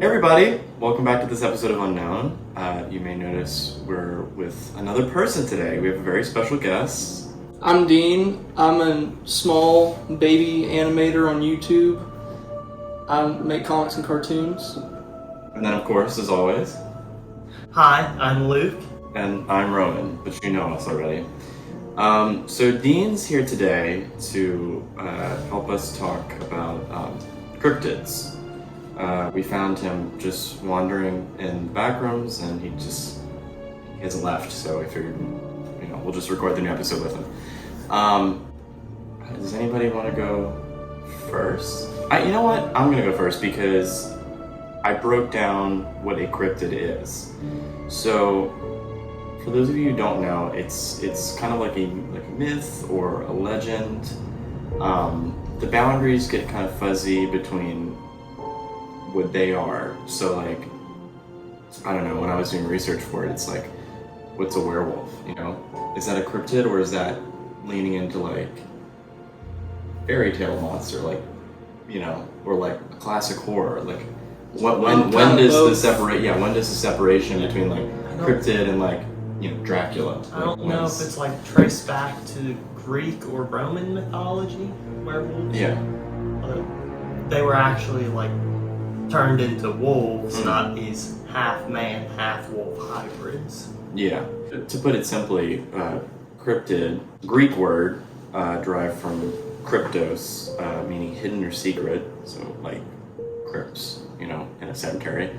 Everybody, welcome back to this episode of Unknown. You may notice we're with another person today. We have a very special guest. I'm Dean. I'm a small baby animator on YouTube. I make comics and cartoons. And then, of course, as always. Hi, I'm Luke. And I'm Roman, but you know us already. So Dean's here today to help us talk about cryptids. We found him just wandering in the back rooms, and he hasn't left, so I figured, we'll just record the new episode with him. Does anybody want to go first? You know what? I'm gonna go first because I broke down what a cryptid is. So, for those of you who don't know, it's kind of like a myth or a legend. The boundaries get kind of fuzzy between what they are. So I don't know, when I was doing research for it, it's like, what's a werewolf, Is that a cryptid, or is that leaning into fairy tale monster, or a classic horror? When does the separation between cryptid and Dracula? I don't know if it's traced back to Greek or Roman mythology, werewolves. Yeah. They were actually turned into wolves, not these half-man, half-wolf hybrids. Yeah. To put it simply, cryptid, Greek word, derived from cryptos, meaning hidden or secret, so crypts, in a cemetery.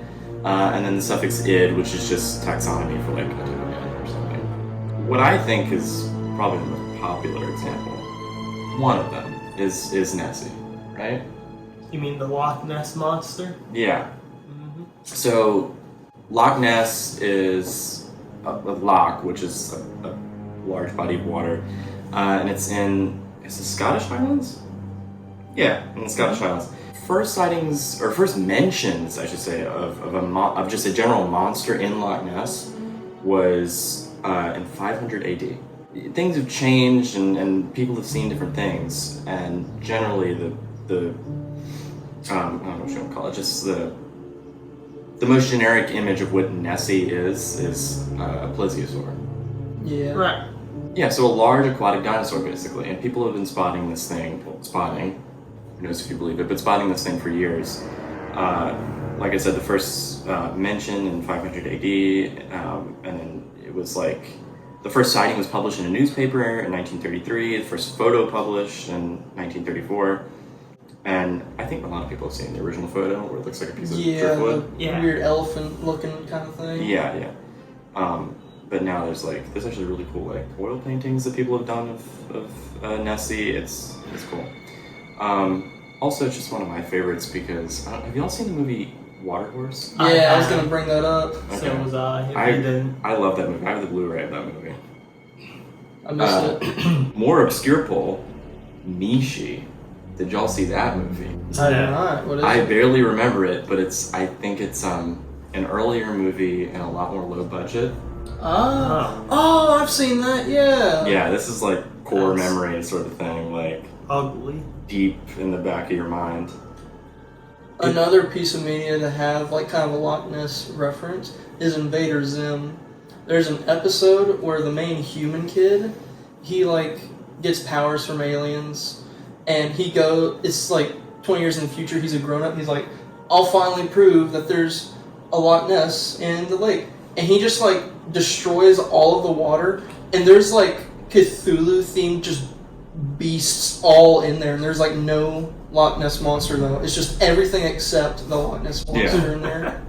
And then the suffix id, which is just taxonomy for a domain or something. What I think is probably the most popular example, one of them, is Nessie, right? You mean the Loch Ness Monster? Yeah. Mm-hmm. So, Loch Ness is a loch, which is a large body of water, and it's in the Scottish Highlands? Yeah, in the Scottish Highlands. First sightings, or first mentions, I should say, of just a general monster in Loch Ness was in 500 AD. Things have changed, and people have seen different things, and generally the I don't know what you want to call it, just the most generic image of what Nessie is a plesiosaur. Yeah. Right. Yeah, so a large aquatic dinosaur, basically, and people have been spotting this thing, who knows if you believe it, but spotting this thing for years. Like I said, the first mention in 500 AD, and then it was the first sighting was published in a newspaper in 1933, the first photo published in 1934, and I think a lot of people have seen the original photo where it looks like a piece of driftwood. Yeah, weird elephant-looking kind of thing. Yeah. But now there's actually really cool oil paintings that people have done of Nessie. It's cool. Also, it's just one of my favorites because have y'all seen the movie Waterhorse? Yeah, I was gonna bring that up. Okay. So was I. I love that movie. I have the Blu-ray of that movie. I missed it. More obscure poll, Nishi. Did y'all see that movie? Alright, what is I it? barely remember it, but I think it's an earlier movie and a lot more low budget. Oh, I've seen that, yeah. Yeah, this is core memory sort of thing, Ugly. deep in the back of your mind. Another piece of media to have kind of a Loch Ness reference is Invader Zim. There's an episode where the main human kid, he gets powers from aliens, and it's 20 years in the future, he's a grown-up, he's I'll finally prove that there's a Loch Ness in the lake. And he just destroys all of the water, and there's Cthulhu-themed just beasts all in there, and there's no Loch Ness Monster though. It's just everything except the Loch Ness Monster in there.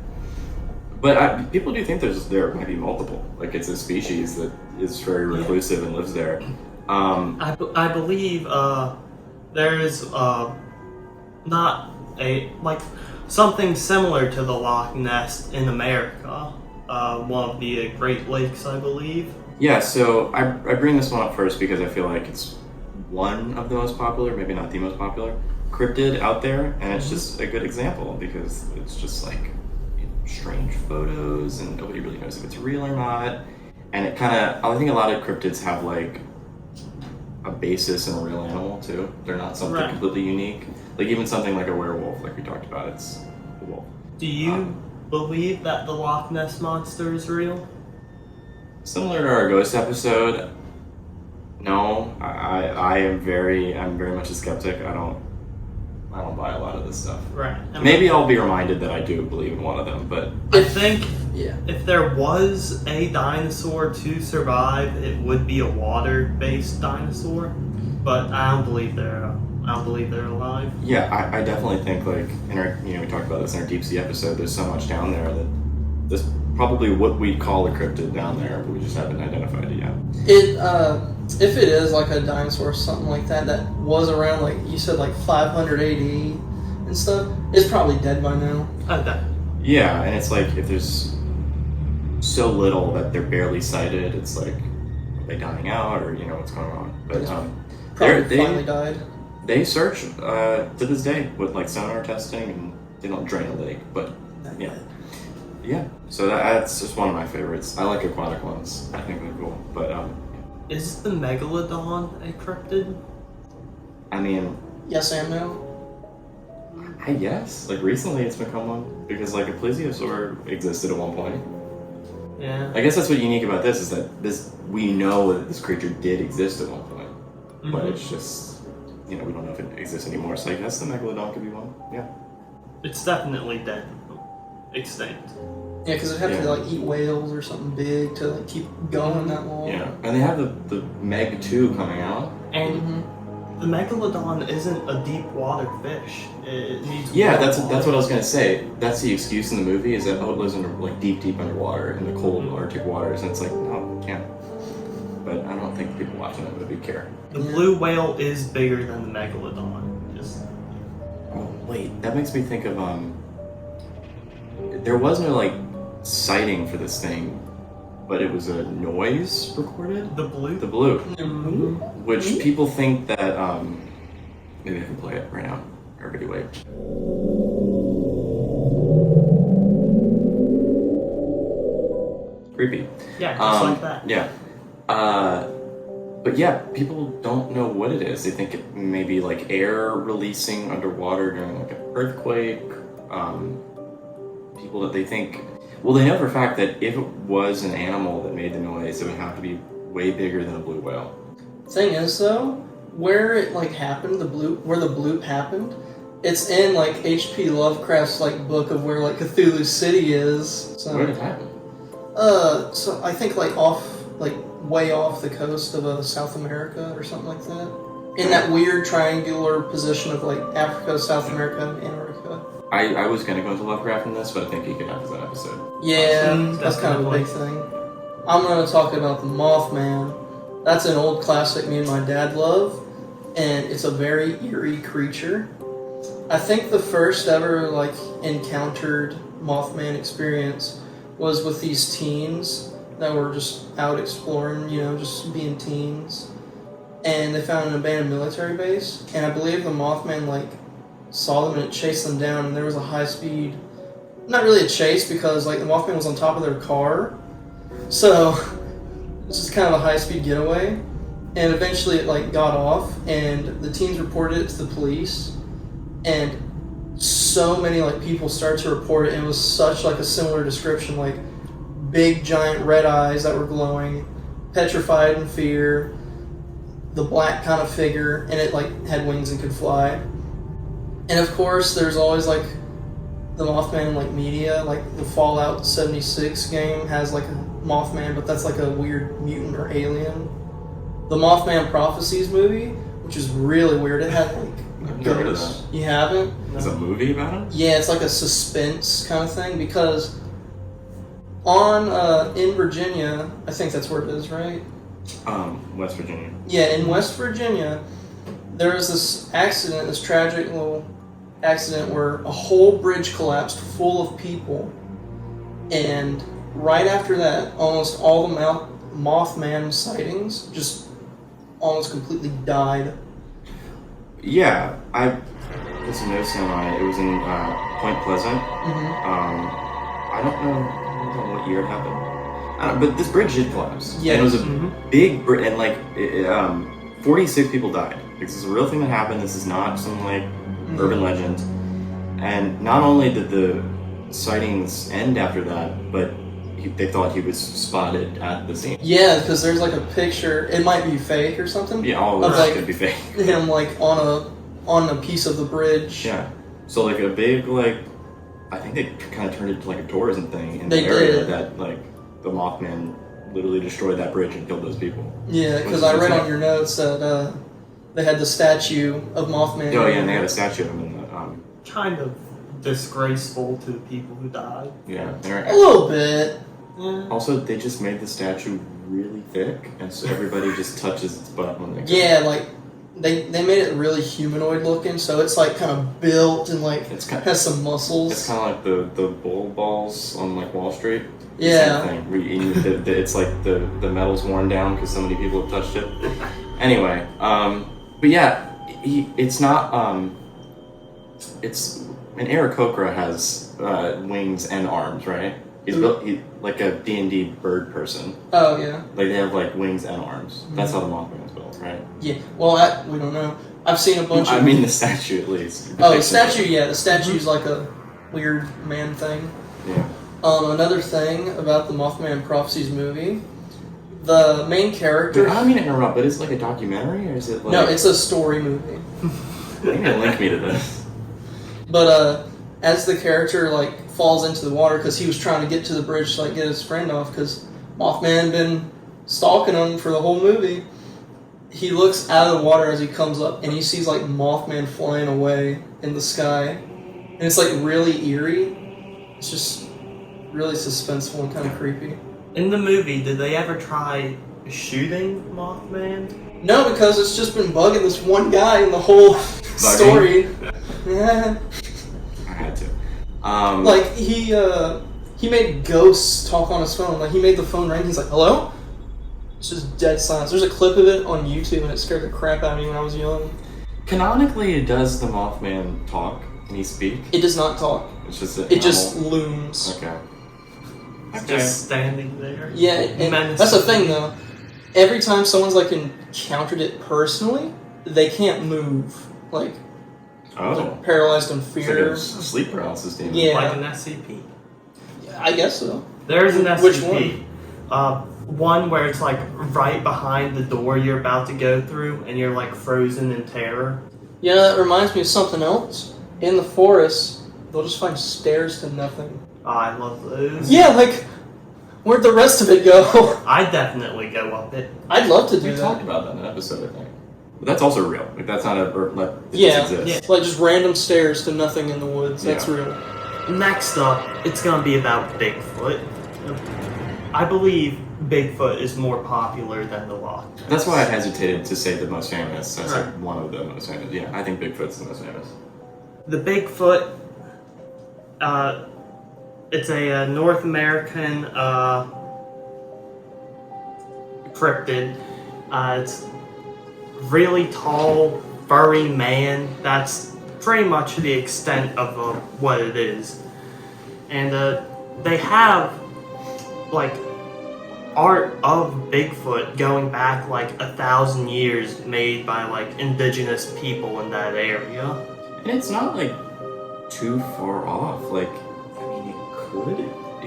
But people do think there might be multiple. It's a species that is very reclusive and lives there. I believe there is not a something similar to the Loch Ness in America. One of the Great Lakes, I believe. Yeah, so I bring this one up first because I feel like it's one of the most popular, maybe not the most popular, cryptid out there, and it's just a good example because it's just strange photos and nobody really knows if it's real or not. And I think a lot of cryptids have a basis in a real animal too. They're not something completely unique. Like even something like a werewolf, like we talked about, it's a wolf. Do you believe that the Loch Ness Monster is real? Similar to our ghost episode, no. I'm very much a skeptic. I don't buy a lot of this stuff. Right. Maybe I'll be reminded that I do believe in one of them, but I think Yeah. if there was a dinosaur to survive, it would be a water-based dinosaur. But I don't believe they're alive. yeah, I definitely think like in our we talked about this in our deep sea episode. There's so much down there that there's probably what we'd call a cryptid down there, but we just haven't identified it yet. If it is like a dinosaur or something like that was around, like you said, like 500 AD and stuff, it's probably dead by now. Okay. Yeah, and it's like if there's so little that they're barely sighted, it's like are they dying out or what's going on? But Probably finally died. they search to this day with like sonar testing, and they don't drain a lake, but yeah. So that's just one of my favorites. I like aquatic ones. I think they're cool, but Is the megalodon a cryptid? I mean, Yes and no. I guess like recently it's become one because like a plesiosaur existed at one point. Yeah. I guess that's what's unique about this is that we know that this creature did exist at one point, but it's just we don't know if it exists anymore. So I guess the megalodon could be one. Yeah. It's definitely dead. Extinct. Yeah, because it'd have to like eat whales or something big to like keep going that long. Yeah, and they have the Meg 2 coming out. And the megalodon isn't a deep water fish. It needs Yeah, water. that's what I was gonna say. That's the excuse in the movie is that it lives under like deep underwater in the cold Arctic waters, and it's like no, it can't. But I don't think people watching that movie care. The blue whale is bigger than the megalodon. Just Oh wait, that makes me think of there was no like sighting for this thing, but it was a noise recorded. the blue. The blue, Mm-hmm. which people think that maybe I can play it right now. Everybody wait. Creepy. Yeah, just like that. Yeah. But yeah, people don't know what it is. They think it may be like air releasing underwater during like an earthquake. People that they think, well, they know for a fact that if it was an animal that made the noise, it would have to be way bigger than a blue whale. Thing is though, where it like happened, where the bloop happened, it's in like H.P. Lovecraft's like book of where like Cthulhu City is. So, Where did it happen? so I think like way off the coast of South America or something like that. In that weird triangular position of like Africa, South America, and Antarctica. I was gonna go into Lovecraft in this, but I think he could have his own episode. Yeah, Awesome. that's kind of a big thing. I'm going to talk about the Mothman. That's an old classic me and my dad love, and it's a very eerie creature. I think the first ever like encountered Mothman experience was with these teens that were just out exploring, just being teens. And they found an abandoned military base, and I believe the Mothman like saw them and it chased them down, and there was a high speed, not really a chase because like the Mothman was on top of their car, so it's just kind of a high speed getaway. And eventually it like got off, and the teens reported it to the police, and so many like people started to report it, and it was such like a similar description, like big giant red eyes that were glowing, petrified in fear, the black kind of figure, and it like had wings and could fly. And of course, there's always like the Mothman like media, like the Fallout 76 game has like a Mothman, but that's like a weird mutant or alien. The Mothman Prophecies movie, which is really weird, it had like I've never heard of ghosts. You haven't? There's a movie about him? Yeah, it's like a suspense kind of thing because in Virginia, I think that's where it is, right? West Virginia. Yeah, in West Virginia, there was this accident, this tragic little accident where a whole bridge collapsed full of people, and right after that, almost all the Mothman sightings just almost completely died. Yeah, I put some notes down on it. It was in Point Pleasant. I don't know what year it happened, but this bridge did collapse. Yeah. And it was a big bridge, and like 46 people died. This is a real thing that happened. This is not some like urban legend. And not only did the sightings end after that, but they thought he was spotted at the scene. Yeah, because there's like a picture. It might be fake or something. Yeah, all of Of, this like, could be fake. Him like on a piece of the bridge. Yeah. So like a big I think they kind of turned it into like a tourism thing in They the area did. that like the Mothman literally destroyed that bridge and killed those people. Yeah, because I read on your notes that they had the statue of Mothman. Oh yeah, and they had a statue of him in the Kind of disgraceful to the people who died. yeah. A little bit. Yeah. Also, they just made the statue really thick, and so everybody just touches its butt when they go. Yeah, like they made it really humanoid looking, so it's like kind of built and like It's kind has some muscles. It's kind of like the bull balls on like Wall Street. Yeah. Same thing. It's like the metal's worn down because so many people have touched it. Anyway, but yeah, it's not. It's an Aarakocra has wings and arms, right? He's built like a D&D bird person. Oh yeah. Like they have like wings and arms. That's how the Mothman is built, right? Yeah. Well, we don't know. I've seen a bunch of. I mean the statue at least. Oh, the statue. Yeah, the statue's like a weird man thing. Yeah. Another thing about the Mothman Prophecies movie, the main character. I don't mean to interrupt, but is it like a documentary or is it like? No, it's a story movie. You're gonna link me to this. But as the character like falls into the water because he was trying to get to the bridge to like get his friend off because Mothman had been stalking him for the whole movie. He looks out of the water as he comes up and he sees like Mothman flying away in the sky, and it's like really eerie. It's just really suspenseful and kind of creepy. In the movie, did they ever try shooting Mothman? No, because it's just been bugging this one guy in the whole story. Yeah. I had to. Like he made ghosts talk on his phone. Like he made the phone ring. He's like, "Hello." It's just dead silence. There's a clip of it on YouTube, and it scared the crap out of me when I was young. Canonically, does the Mothman talk? Can he speak? It does not talk. It's just It just looms. Okay. It's just standing there. Yeah, and Menacing. that's the thing though. Every time someone's like encountered it personally, they can't move. Like Oh. they're paralyzed in It's like fear. a sleep paralysis demon. Yeah. Like an SCP. I guess so. There's an SCP. Which one? One where it's like right behind the door you're about to go through and you're like frozen in terror. Yeah, that reminds me of something else. In the forest, they'll just find stairs to nothing. Oh, I love those. Yeah, like, where'd the rest of it go? I'd definitely go up it. I'd love to We do talked that. about that in an episode, I think. But that's also real. Like that's not it Yeah. just exists. Like just random stairs to nothing in the woods. That's Yeah. real. Next up, it's gonna be about Bigfoot. I believe Bigfoot is more popular than the Loch Ness. That's why I hesitated to say the most famous. I said Right. one of the most famous. Yeah, I think Bigfoot's the most famous. The Bigfoot, it's a North American cryptid. It's really tall, furry man. That's pretty much the extent of what it is. And they have like art of Bigfoot going back like 1,000 years, made by like indigenous people in that area. And it's not like too far off. Like, I mean, it could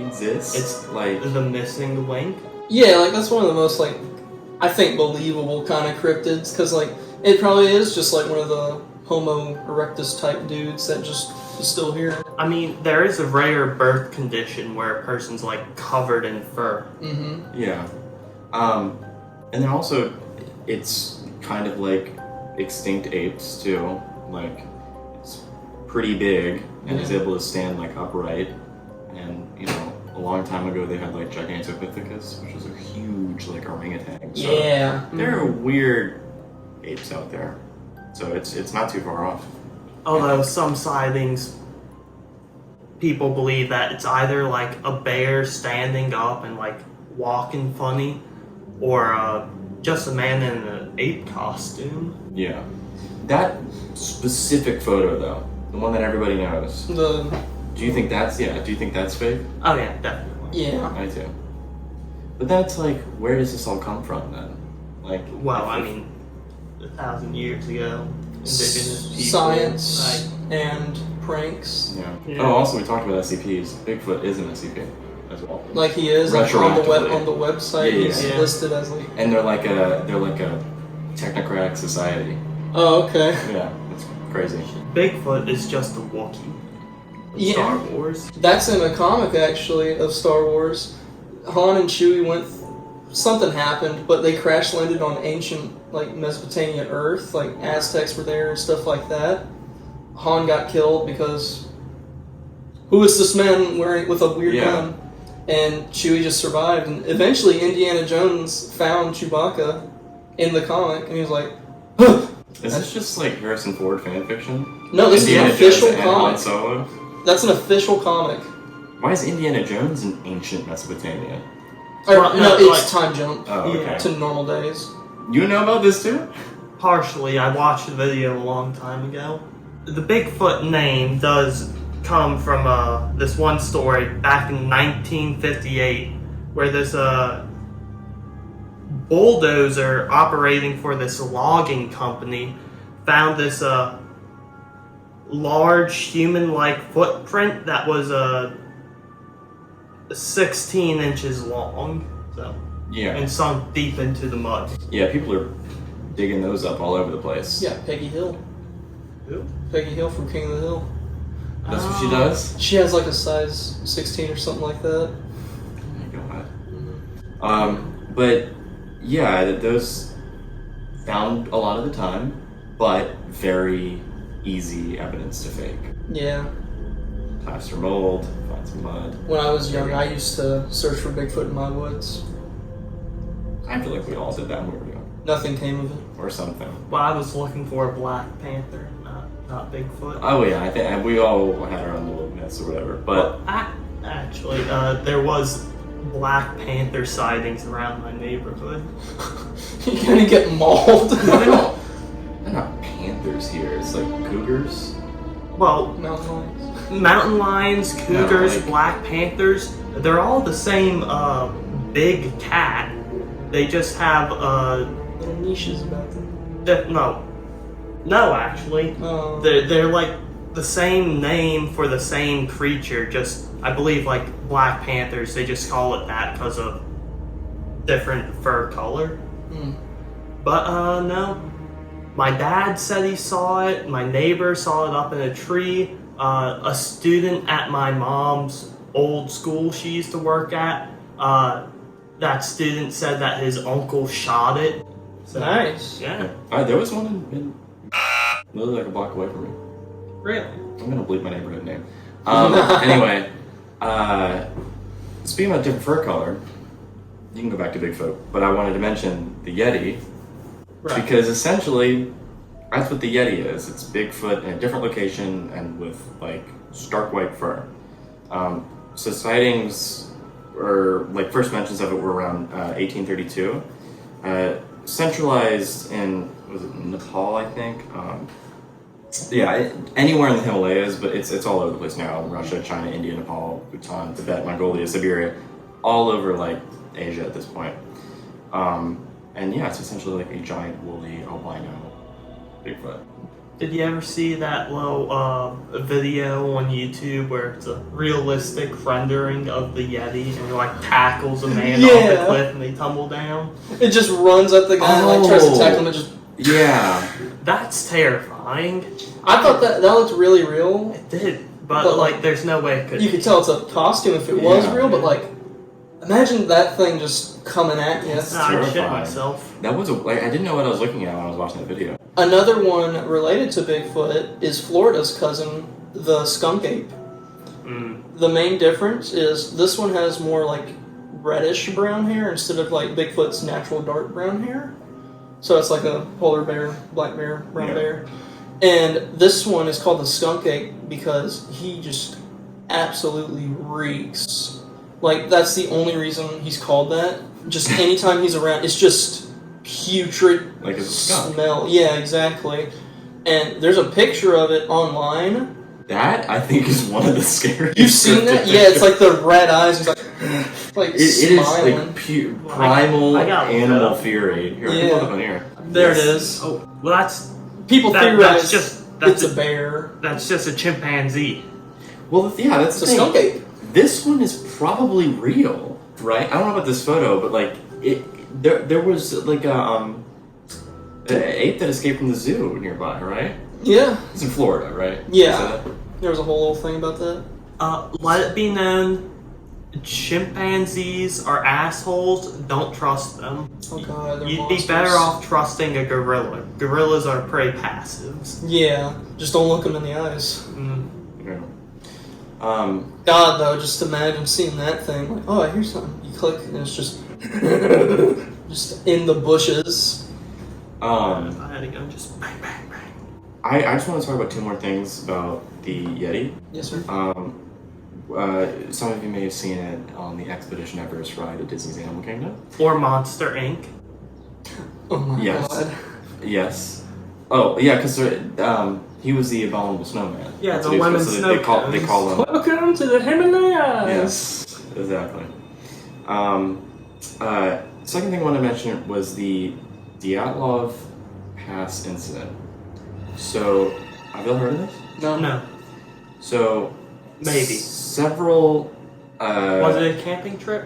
exist. It's like the missing link. Yeah, like that's one of the most like I think believable kind of cryptids because like it probably is just like one of the Homo erectus type dudes that just is still here. I mean, there is a rare birth condition where a person's like covered in fur. Mm-hmm. yeah. And then also, it's kind of like extinct apes too. Like, it's pretty big and is able to stand like upright. And you know, a long time ago they had like Gigantopithecus, which was a huge like orangutan. So Yeah. there are weird apes out there. So it's not too far off. Although some sightings, people believe that it's either like a bear standing up and like walking funny, or just a man in an ape costume. Yeah. That specific photo though, the one that everybody knows. The Do you think that's fake? Oh yeah, definitely. yeah. I do. But that's like, where does this all come from then? Like, Well, I mean, 1,000 years ago, indigenous people. Science Like, and pranks. Yeah. Oh, also we talked about SCPs. Bigfoot is an SCP as well. Like he is like on the website. Yeah, he's listed as like. And they're like a technocratic society. Oh, okay. Yeah, it's crazy. Bigfoot is just a Wookiee. Yeah. Star Wars. That's in a comic actually of Star Wars. Han and Chewie went. Something happened, but they crash landed on ancient like Mesopotamian Earth. Like Aztecs were there and stuff like that. Han got killed because who is this man wearing with a weird gun? And Chewie just survived. And eventually, Indiana Jones found Chewbacca in the comic, and he was like, huh. Is this just like Harrison Ford fan fiction? No, this Indiana is an official Jones and Han comic. Solo? That's an official comic. Why is Indiana Jones in ancient Mesopotamia? No, it's time jump Oh, okay. to normal days. You know about this too? Partially, I watched the video a long time ago. The Bigfoot name does come from this one story back in 1958 where this bulldozer operating for this logging company found this large human-like footprint that was 16 inches long, so and sunk deep into the mud. Yeah, people are digging those up all over the place. Yeah, Peggy Hill. Who? Peggy Hill from King of the Hill. That's what she does? She has like a size 16 or something like that. Oh my god. Mm-hmm. But yeah, those found a lot of the time, but very easy evidence to fake. Yeah. Plaster mold, find some mud. When I was young, I used to search for Bigfoot in my woods. I feel like we all did that when we were young. Nothing came of it. Or something. Well, I was looking for a Black Panther, not Bigfoot. Oh yeah, I think we all had our own little myths or whatever. But actually, there was Black Panther sightings around my neighborhood. You're gonna get mauled. no, they're not panthers here. It's like cougars. Well, Mountain lions. Mountain lions, cougars, like- Black Panthers, they're all the same big cat. They just have Little niches about them. no, actually. Oh. They're like the same name for the same creature, just I believe like Black Panthers, they just call it that because of different fur color. Mm. But no. My dad said he saw it, my neighbor saw it up in a tree, a student at my mom's old school she used to work at, that student said that his uncle shot it. So, Nice. Yeah. There was one in literally like a block away from me. Really? I'm gonna bleep my neighborhood name. Anyway, speaking about different fur color, you can go back to Bigfoot, but I wanted to mention the Yeti. Right. Because essentially, that's what the Yeti is. It's Bigfoot in a different location and with like stark white fur. So sightings, or like first mentions of it were around 1832. Centralized in, was it Nepal, I think? Anywhere in the Himalayas, but it's all over the place now. Russia, China, India, Nepal, Bhutan, Tibet, Mongolia, Siberia, all over like Asia at this point. And yeah, it's essentially like a giant woolly albino Bigfoot. Did you ever see that little video on YouTube where it's a realistic rendering of the Yeti and it like tackles a man off the cliff and they tumble down? It just runs at the guy and like tries to tackle him and just... Yeah. That's terrifying. I thought that looked really real. It did, but like there's no way it could. You could tell it's a costume if it was real, but like, imagine that thing just coming at you. I'd shit terrifying. myself. That was I didn't know what I was looking at when I was watching that video. Another one related to Bigfoot is Florida's cousin, the skunk ape. Mm. The main difference is this one has more like reddish brown hair instead of like Bigfoot's natural dark brown hair. So it's like a polar bear, black bear, brown bear. And this one is called the skunk ape because he just absolutely reeks. Like, that's the only reason he's called that. Just anytime he's around, it's just putrid Like it's a skunk. smell. Yeah, exactly. And there's a picture of it online. That, I think, is one of the scariest. You've seen that? Yeah, it's like the red eyes. He's like it is smiling. like primal I got animal fury. Here, I can Yeah. look up on here. There it is. Oh, well, People theorize. that's just It's a bear. That's just a chimpanzee. Well, yeah, that's It's the a thing. skunk ape. This one is probably real, right? I don't know about this photo, but like there was like an ape that escaped from the zoo nearby, right? Yeah. It's in Florida, right? Yeah. There was a whole little thing about that. Let it be known, chimpanzees are assholes. Don't trust them. Oh god, they're You'd monsters. be better off trusting a gorilla. Gorillas are pretty passives. Yeah, just don't look them in the eyes. Yeah. God, though, just imagine seeing that thing. Like, oh, I hear something. You click, and it's just just in the bushes. If I had a gun, just bang, bang, bang. I just want to talk about two more things about the Yeti. Yes, sir. Some of you may have seen it on the Expedition Everest ride at Disney's Animal Kingdom. Or Monster Inc. Oh my Yes. god. Yes. Oh, yeah, because he was the abominable snowman. Yeah, That's the what he was lemon supposed to- snow they call him. Welcome to the Himalayas. Yes, exactly. Second thing I want to mention was the Dyatlov Pass incident. So, have you all heard of this? No. So, Maybe. several. Was it a camping trip?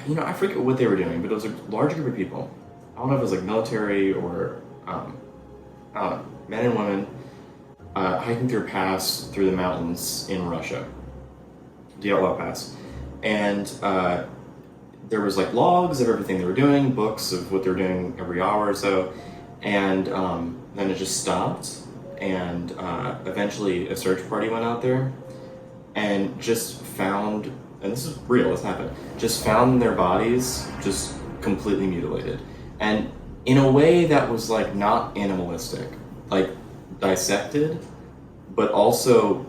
You know, I forget what they were doing, but it was a large group of people. I don't know if it was like military or men and women hiking through a pass through the mountains in Russia, Dyatlov Pass, and there was like logs of everything they were doing, books of what they were doing every hour or so, and then it just stopped, and eventually a search party went out there and just found, and this is real, this happened, just found their bodies just completely mutilated, and in a way that was like not animalistic, like dissected, but also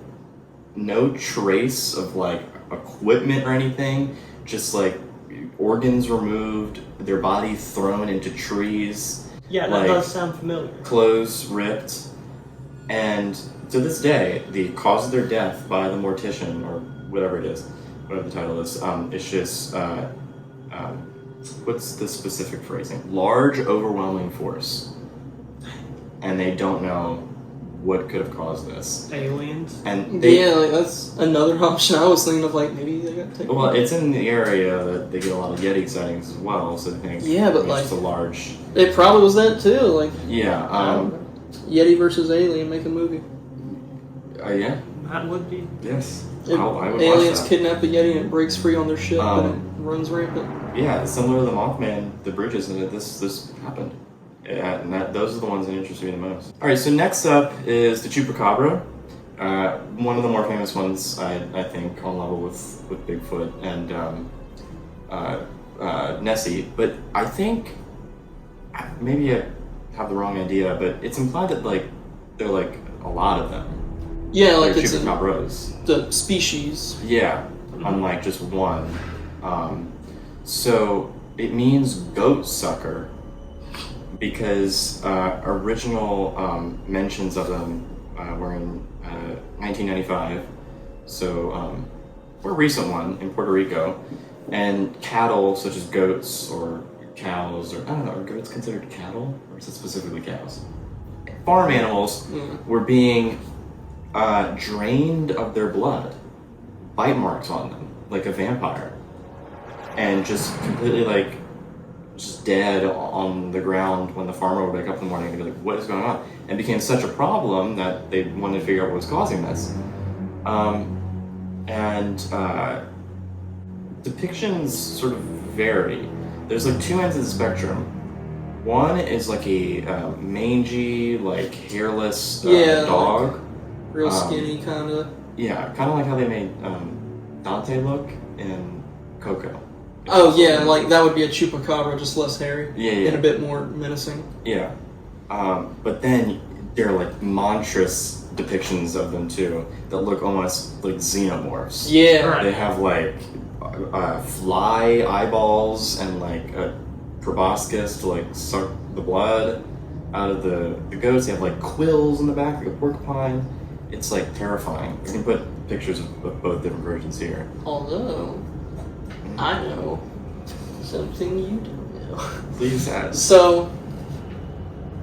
no trace of like equipment or anything, just like organs removed, their body thrown into trees, Yeah, that like, does sound familiar. clothes ripped, and to this day, the cause of their death by the mortician, or whatever it is, whatever the title is, it's just, what's the specific phrasing? Large, overwhelming force. And they don't know what could have caused this. Aliens. And they, Yeah, like that's another option. I was thinking of like maybe they got taken. well, it's in the area that they get a lot of Yeti sightings as well, so I think Yeah, but it's like- just a large, It probably was that too. Like yeah, Yeti versus Alien, make a movie. yeah, That would be. yes, If I would aliens watch that. kidnap a Yeti and it breaks free on their ship and it runs rampant. Yeah, similar to the Mothman, the bridges, and this happened. Yeah, and those are the ones that interest me the most. All right, so next up is the Chupacabra. One of the more famous ones, I think, on level with Bigfoot and Nessie. But I think maybe I have the wrong idea, but it's implied that like there are like a lot of them. Yeah, like They're it's in Chupacabras. the species. Yeah, unlike just one. So it means goat sucker because original mentions of them were in 1995. So we're a recent one in Puerto Rico. And cattle, such as goats or cows, or I don't know, are goats considered cattle? Or is it specifically cows? Farm animals were being drained of their blood, bite marks on them, like a vampire, and just completely like just dead on the ground when the farmer would wake up in the morning and be like, what is going on? And it became such a problem that they wanted to figure out what was causing this. Depictions sort of vary. There's like two ends of the spectrum. One is like a mangy, like hairless dog. Real skinny, kind of. Yeah, kind of like how they made Dante look in Coco. Oh yeah, like that would be a chupacabra, just less hairy. Yeah. And a bit more menacing. Yeah. But then there are like monstrous depictions of them too that look almost like xenomorphs. Yeah. Right. They have like fly eyeballs and like a proboscis to like suck the blood out of the goats. They have like quills in the back, like a porcupine. It's like terrifying. You can put pictures of both different versions here. Although, I know something you don't know. Please add. So,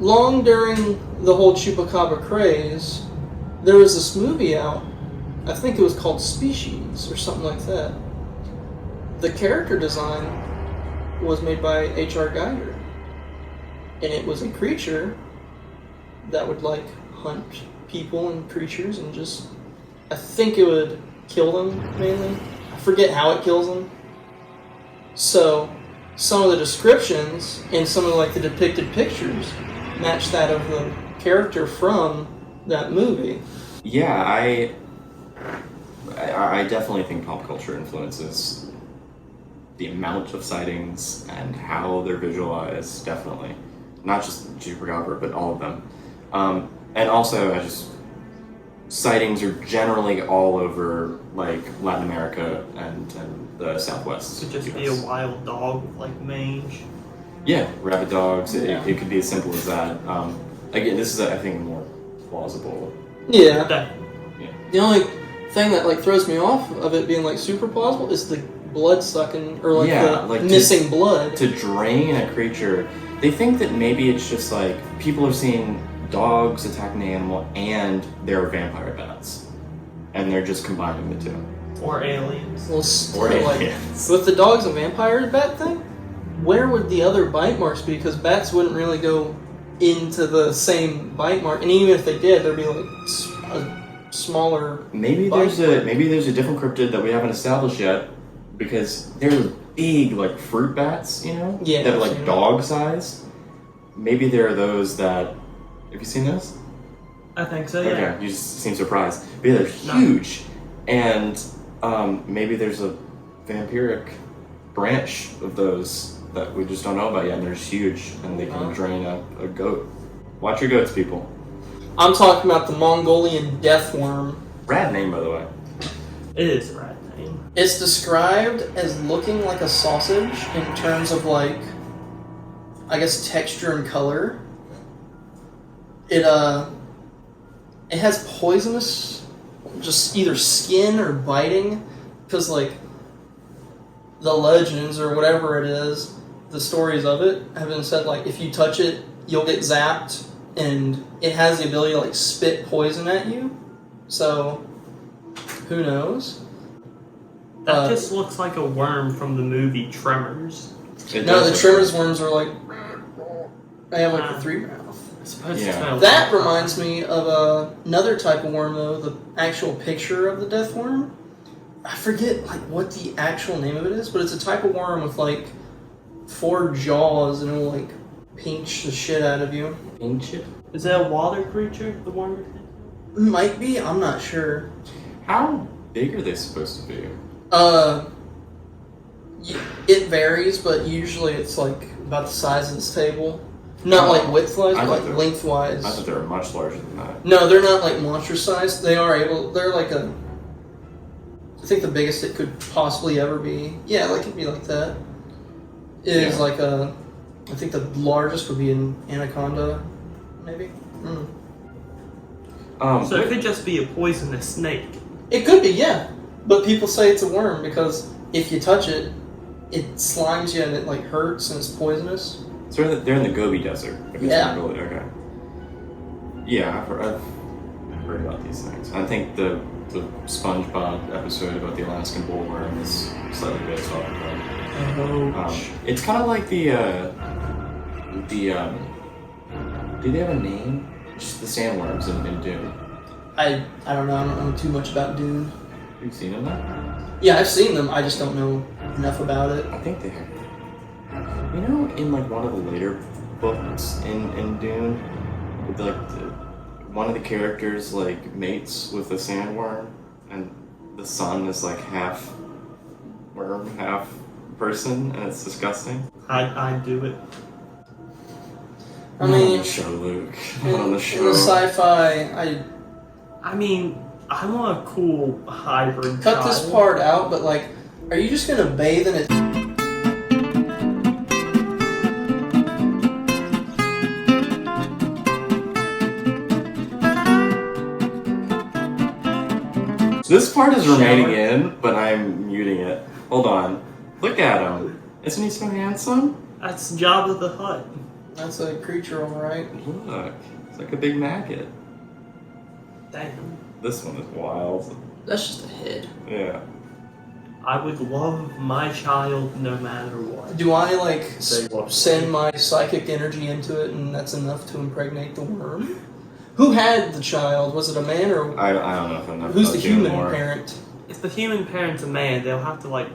long during the whole chupacabra craze, there was this movie out. I think it was called Species or something like that. The character design was made by H.R. Geiger, and it was a creature that would like hunt people and creatures and just, I think it would kill them mainly. I forget how it kills them. So some of the descriptions and some of like the depicted pictures match that of the character from that movie. Yeah, I definitely think pop culture influences the amount of sightings and how they're visualized, definitely. Not just Chupacabra, but all of them. And also, sightings are generally all over, like, Latin America and the Southwest. Could just be a wild dog with, like, mange. Yeah, rabid dogs. Yeah. It could be as simple as that. Again, this is, I think, more plausible. Yeah. Definitely. The only thing that like throws me off of it being like super plausible is the blood sucking or like Yeah, the like missing blood. To drain a creature, they think that maybe it's just like people are seeing dogs attack an animal and there are vampire bats, and they're just combining the two. Or aliens. Well, Or still, like, aliens. with the dogs and vampire bat thing, where would the other bite marks be? Because bats wouldn't really go into the same bite mark, and even if they did, there'd be like a smaller. Maybe there's a different cryptid that we haven't established yet, because there's big like fruit bats, you know, Yeah, that are I've like seen dog sized. Maybe there are those that. Have you seen those? I think so, yeah. Okay, you just seem surprised. But yeah, they're No. huge, and maybe there's a vampiric branch of those that we just don't know about yet, and they're just huge, and they can drain a goat. Watch your goats, people. I'm talking about the Mongolian death worm. Rad name, by the way. It is a rat name. It's described as looking like a sausage in terms of like, I guess, texture and color. It has poisonous, just either skin or biting, because like the legends or whatever it is, the stories of it have been said like if you touch it, you'll get zapped, and it has the ability to like spit poison at you. So who knows? That just looks like a worm from the movie Tremors. No, the Tremors worms are like they have like the three mouth. It's supposed Yeah. to smell That like- reminds me of another type of worm, though. The actual picture of the death worm. I forget like what the actual name of it is, but it's a type of worm with like 4 jaws, and it'll like pinch the shit out of you. Ancient. Is that a water creature, the worm you're thinking? Might be. I'm not sure. How big are they supposed to be? It varies, but usually it's like about the size of this table. Not like width-wise, I but thought like they were- lengthwise. I thought they were much larger than that. No, they're not like monster sized. They're like I think the biggest it could possibly ever be. Yeah, like it'd be like that. Is Yeah. like I think the largest would be an anaconda, maybe. So it could just be a poisonous snake. It could be, yeah. But people say it's a worm because if you touch it, it slimes you and it like hurts and it's poisonous. So they're in the Gobi Desert. If it's Yeah. Mongolia, okay. Yeah, I've heard about these things. I think the SpongeBob episode about the Alaskan bullworm is slightly based off of that. It's kind of like the do they have a name? Just the sandworms in Dune. I don't know. I don't know too much about Dune. You've seen them? Though? Yeah, I've seen them. I just don't know enough about it. I think they have. You know, in like one of the later books in Dune, like one of the characters like mates with a sandworm, and the son is like half worm, half person, and it's disgusting. I'd do it. I mean, on the show, Luke. Not on the in the show. sci-fi, I mean, I want a cool hybrid cut this child. part out, but like, are you just gonna bathe in it? This part is remaining Shower. in, but I'm muting it. Hold on. Look at him. Isn't he so handsome? That's Jabba the Hutt. That's a creature, alright. Look, it's like a big maggot. Damn. This one is wild. That's just a head. Yeah. I would love my child no matter what. Do I, They look send my psychic energy into it and that's enough to impregnate the worm? Who had the child? Was it a man or... I don't know if I'm Who's the human parent? If the human parent's a man, they'll have to like.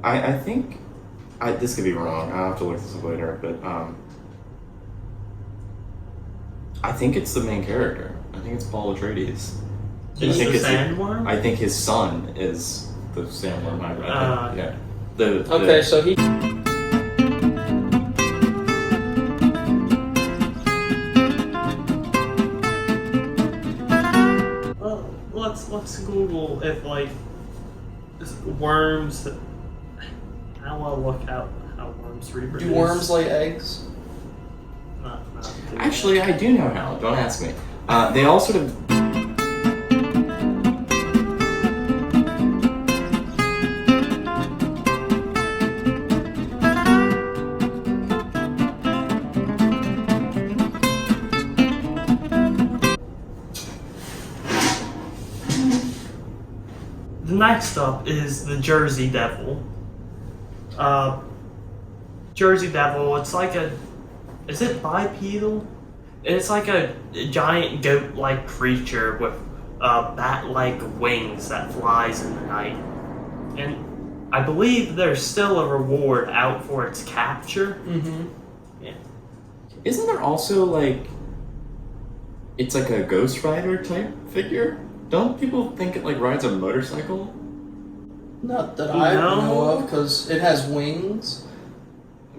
I think this could be wrong. I'll have to look this up later, but I think it's the main character. I think it's Paul Atreides. Is think the it's sandworm? I think his son is the sandworm. I think, yeah. Okay, so he... Well, let's Google if like worms. I want to look out how worms reproduce. Do worms lay eggs? Not Actually, I do know how. Don't ask me. They all sort of. The next up is the Jersey Devil. Jersey Devil, it's like a... Is it bipedal? It's like a giant goat-like creature with bat-like wings that flies in the night. And I believe there's still a reward out for its capture. Mm-hmm. Yeah. Isn't there also like? It's like a Ghost Rider type figure. Don't people think it like rides a motorcycle? Not that I No. know of, because it has wings.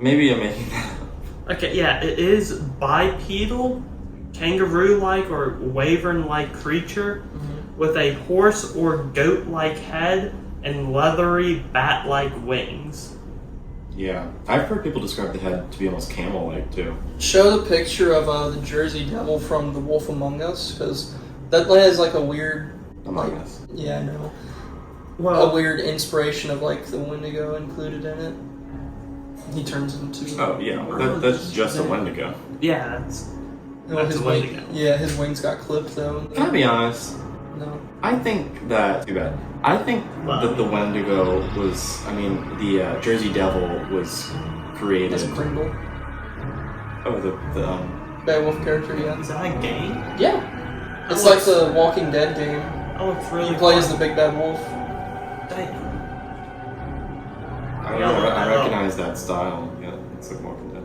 Maybe I'm making that up. Okay, yeah, it is bipedal, kangaroo-like or wyvern-like creature with a horse or goat-like head and leathery bat-like wings. Yeah, I've heard people describe the head to be almost camel-like too. Show the picture of the Jersey Devil from The Wolf Among Us, because that has like a weird... Among like, Us. Yeah, I know. Well, A weird inspiration of like the Wendigo included in it. He turns into... Oh yeah, well, that's just a Wendigo. yeah, that's his a wing, Wendigo. yeah, his wings got clipped though. Can I be honest? No. I think that too bad. I think that the Wendigo was. I mean, the Jersey Devil was created. That's Kringle. Oh, the Bad Wolf character, yeah. is that a game? Yeah. It's That like the Walking Dead game. That looks really You play as fun. the big bad wolf. Damn. I recognize that style. Yeah, it's like Walking Dead.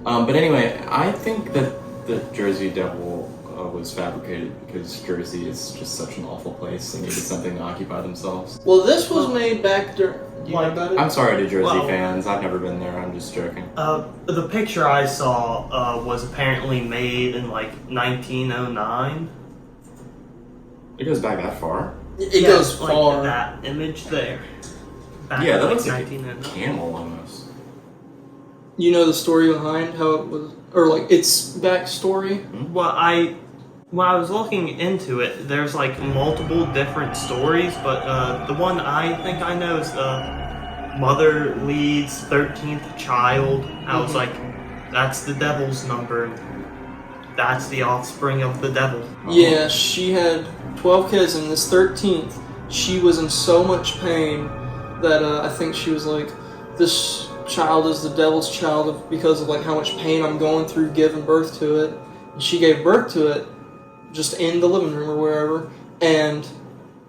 But anyway, I think that the Jersey Devil was fabricated because Jersey is just such an awful place. They needed something to occupy themselves. Well, this was made back during... You know about it? I'm sorry to Jersey Well- fans. I've never been there. I'm just joking. The picture I saw was apparently made in like 1909. It goes back that far. It Yeah, goes like far. that image there. Back Yeah, in, that like, looks like a 1909. camel almost. You know the story behind how it was... Or like its backstory? Well, when I was looking into it, there's like multiple different stories, but the one I think I know is the mother leads 13th child. I was like, that's the devil's number. That's the offspring of the devil. Yeah, she had 12 kids, and this 13th, she was in so much pain that I think she was like, this child is the devil's child because of like how much pain I'm going through giving birth to it. And she gave birth to it just in the living room or wherever, and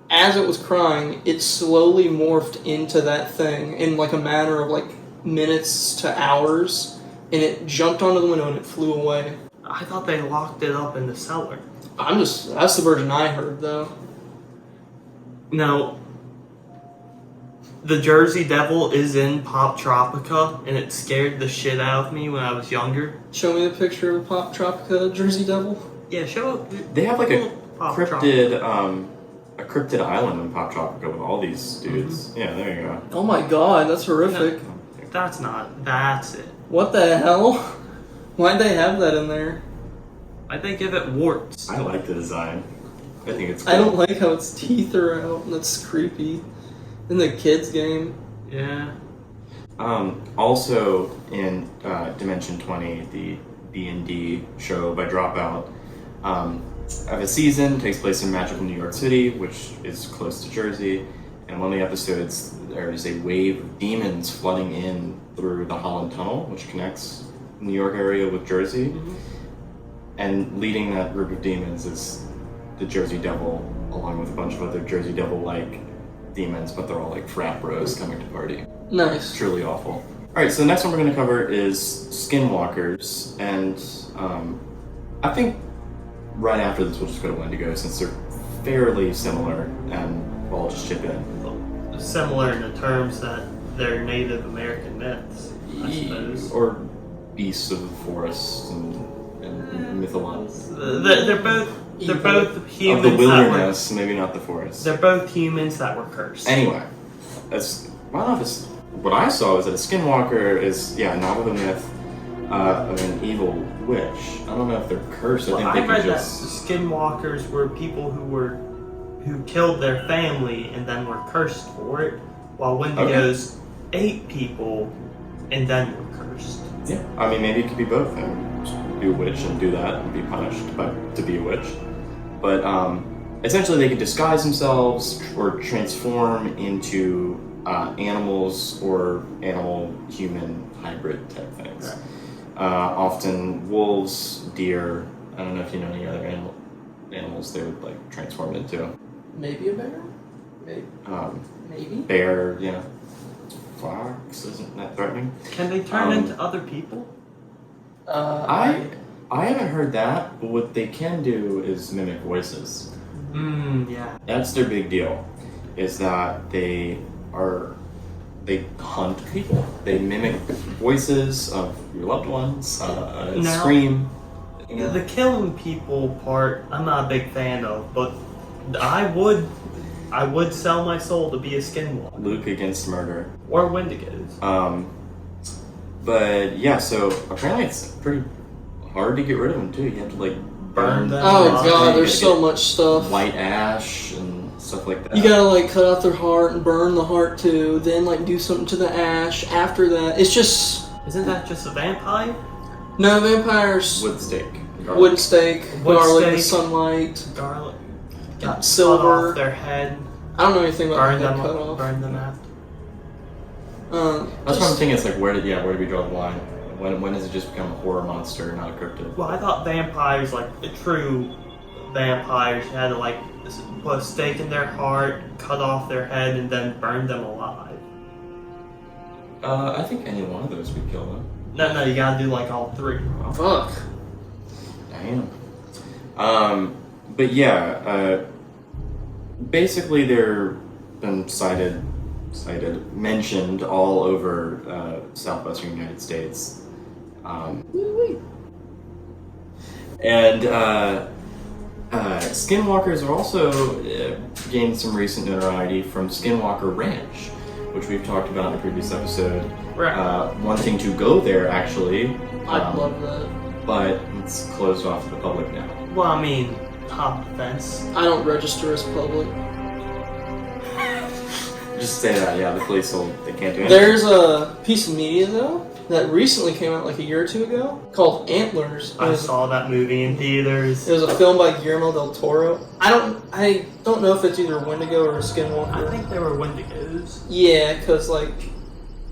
as it was crying, it slowly morphed into that thing in like a matter of like minutes to hours, and it jumped onto the window and it flew away. I thought they locked it up in the cellar. That's the version I heard though. Now, the Jersey Devil is in Pop Tropica, and it scared the shit out of me when I was younger. Show me the picture of a Pop Tropica Jersey Devil. Yeah, show it. They have like a Pop cryptid, island in Pop Tropica with all these dudes. Yeah, there you go. Oh my god, that's horrific. That's not. That's it. What the hell? Why'd they have that in there? I think if it warts. I like the design. I think it's cool. I don't like how its teeth are out. That's creepy. In the kids' game. Yeah. Also in Dimension 20, the D&D show by Dropout, of a season takes place in magical New York City, which is close to Jersey. And one of the episodes, there is a wave of demons flooding in through the Holland Tunnel, which connects New York area with Jersey. Mm-hmm. And leading that group of demons is the Jersey Devil, along with a bunch of other Jersey Devil-like demons, but they're all like frat bros coming to party. Nice. Truly awful. Alright, so the next one we're going to cover is Skinwalkers, and I think right after this we'll just go to Wendigo, since they're fairly similar, and we'll all just chip in. Similar in the terms that they're Native American myths, I suppose. Or beasts of the forest and mythology. They're both humans Of the wilderness, maybe not the forest. They're both humans that were cursed. Anyway, what I saw was that a skinwalker is, a Navajo myth of an evil witch. I don't know if they're cursed. Well, I think they read could that just... the skinwalkers were people who killed their family and then were cursed for it, while Wendigos ate people and then were cursed. Yeah, I mean, maybe it could be both. And just be a witch and do that and be punished to be a witch. But essentially, they could disguise themselves or transform into animals or animal-human hybrid type things. Right. Often wolves, deer. I don't know if you know any other animals they would like transform into. Maybe a bear? Maybe? Bear, fox, isn't that threatening? Can they turn into other people? I haven't heard that, but what they can do is mimic voices. Yeah. That's their big deal, is that they hunt people. They mimic voices of your loved ones, Now, scream. The killing people part, I'm not a big fan of, but I would sell my soul to be a skinwalker. Luke against murder. Or Wendigos. But yeah, so apparently it's pretty hard to get rid of them too. You have to like burn them. Oh alive. god, You there's gotta so much stuff. white ash and stuff like that. You gotta like cut out their heart and burn the heart too, then like do something to the ash after that. It's just... Isn't that just a vampire? No, vampires... Wood stake. Garlic. Wood stake, Wood garlic, stake. the sunlight, Garlic. silver. Cut off their head. I don't know anything about Burn the them head cut off. Burn them after. That's what I'm thinking. It's like where do we draw the line? When does it just become a horror monster, not a cryptid? Well, I thought vampires, like the true vampires, had to like put a stake in their heart, cut off their head, and then burn them alive. I think any one of those would kill them. No, you gotta do like all three. Fuck. Damn. But yeah, basically they're been mentioned all over southwestern United States. And skinwalkers are also gained some recent notoriety from Skinwalker Ranch, which we've talked about in a previous episode. Right. Wanting to go there, actually. I'd love that. But it's closed off to the public now. Well, I mean, top defense. I don't register as public. Just say that, yeah, the police they can't do anything. There's a piece of media, though, that recently came out like a year or two ago called Antlers. I saw that movie in theaters. It was a film by Guillermo del Toro. I don't know if it's either Wendigo or a Skinwalker. I think they were Wendigos. Yeah, because like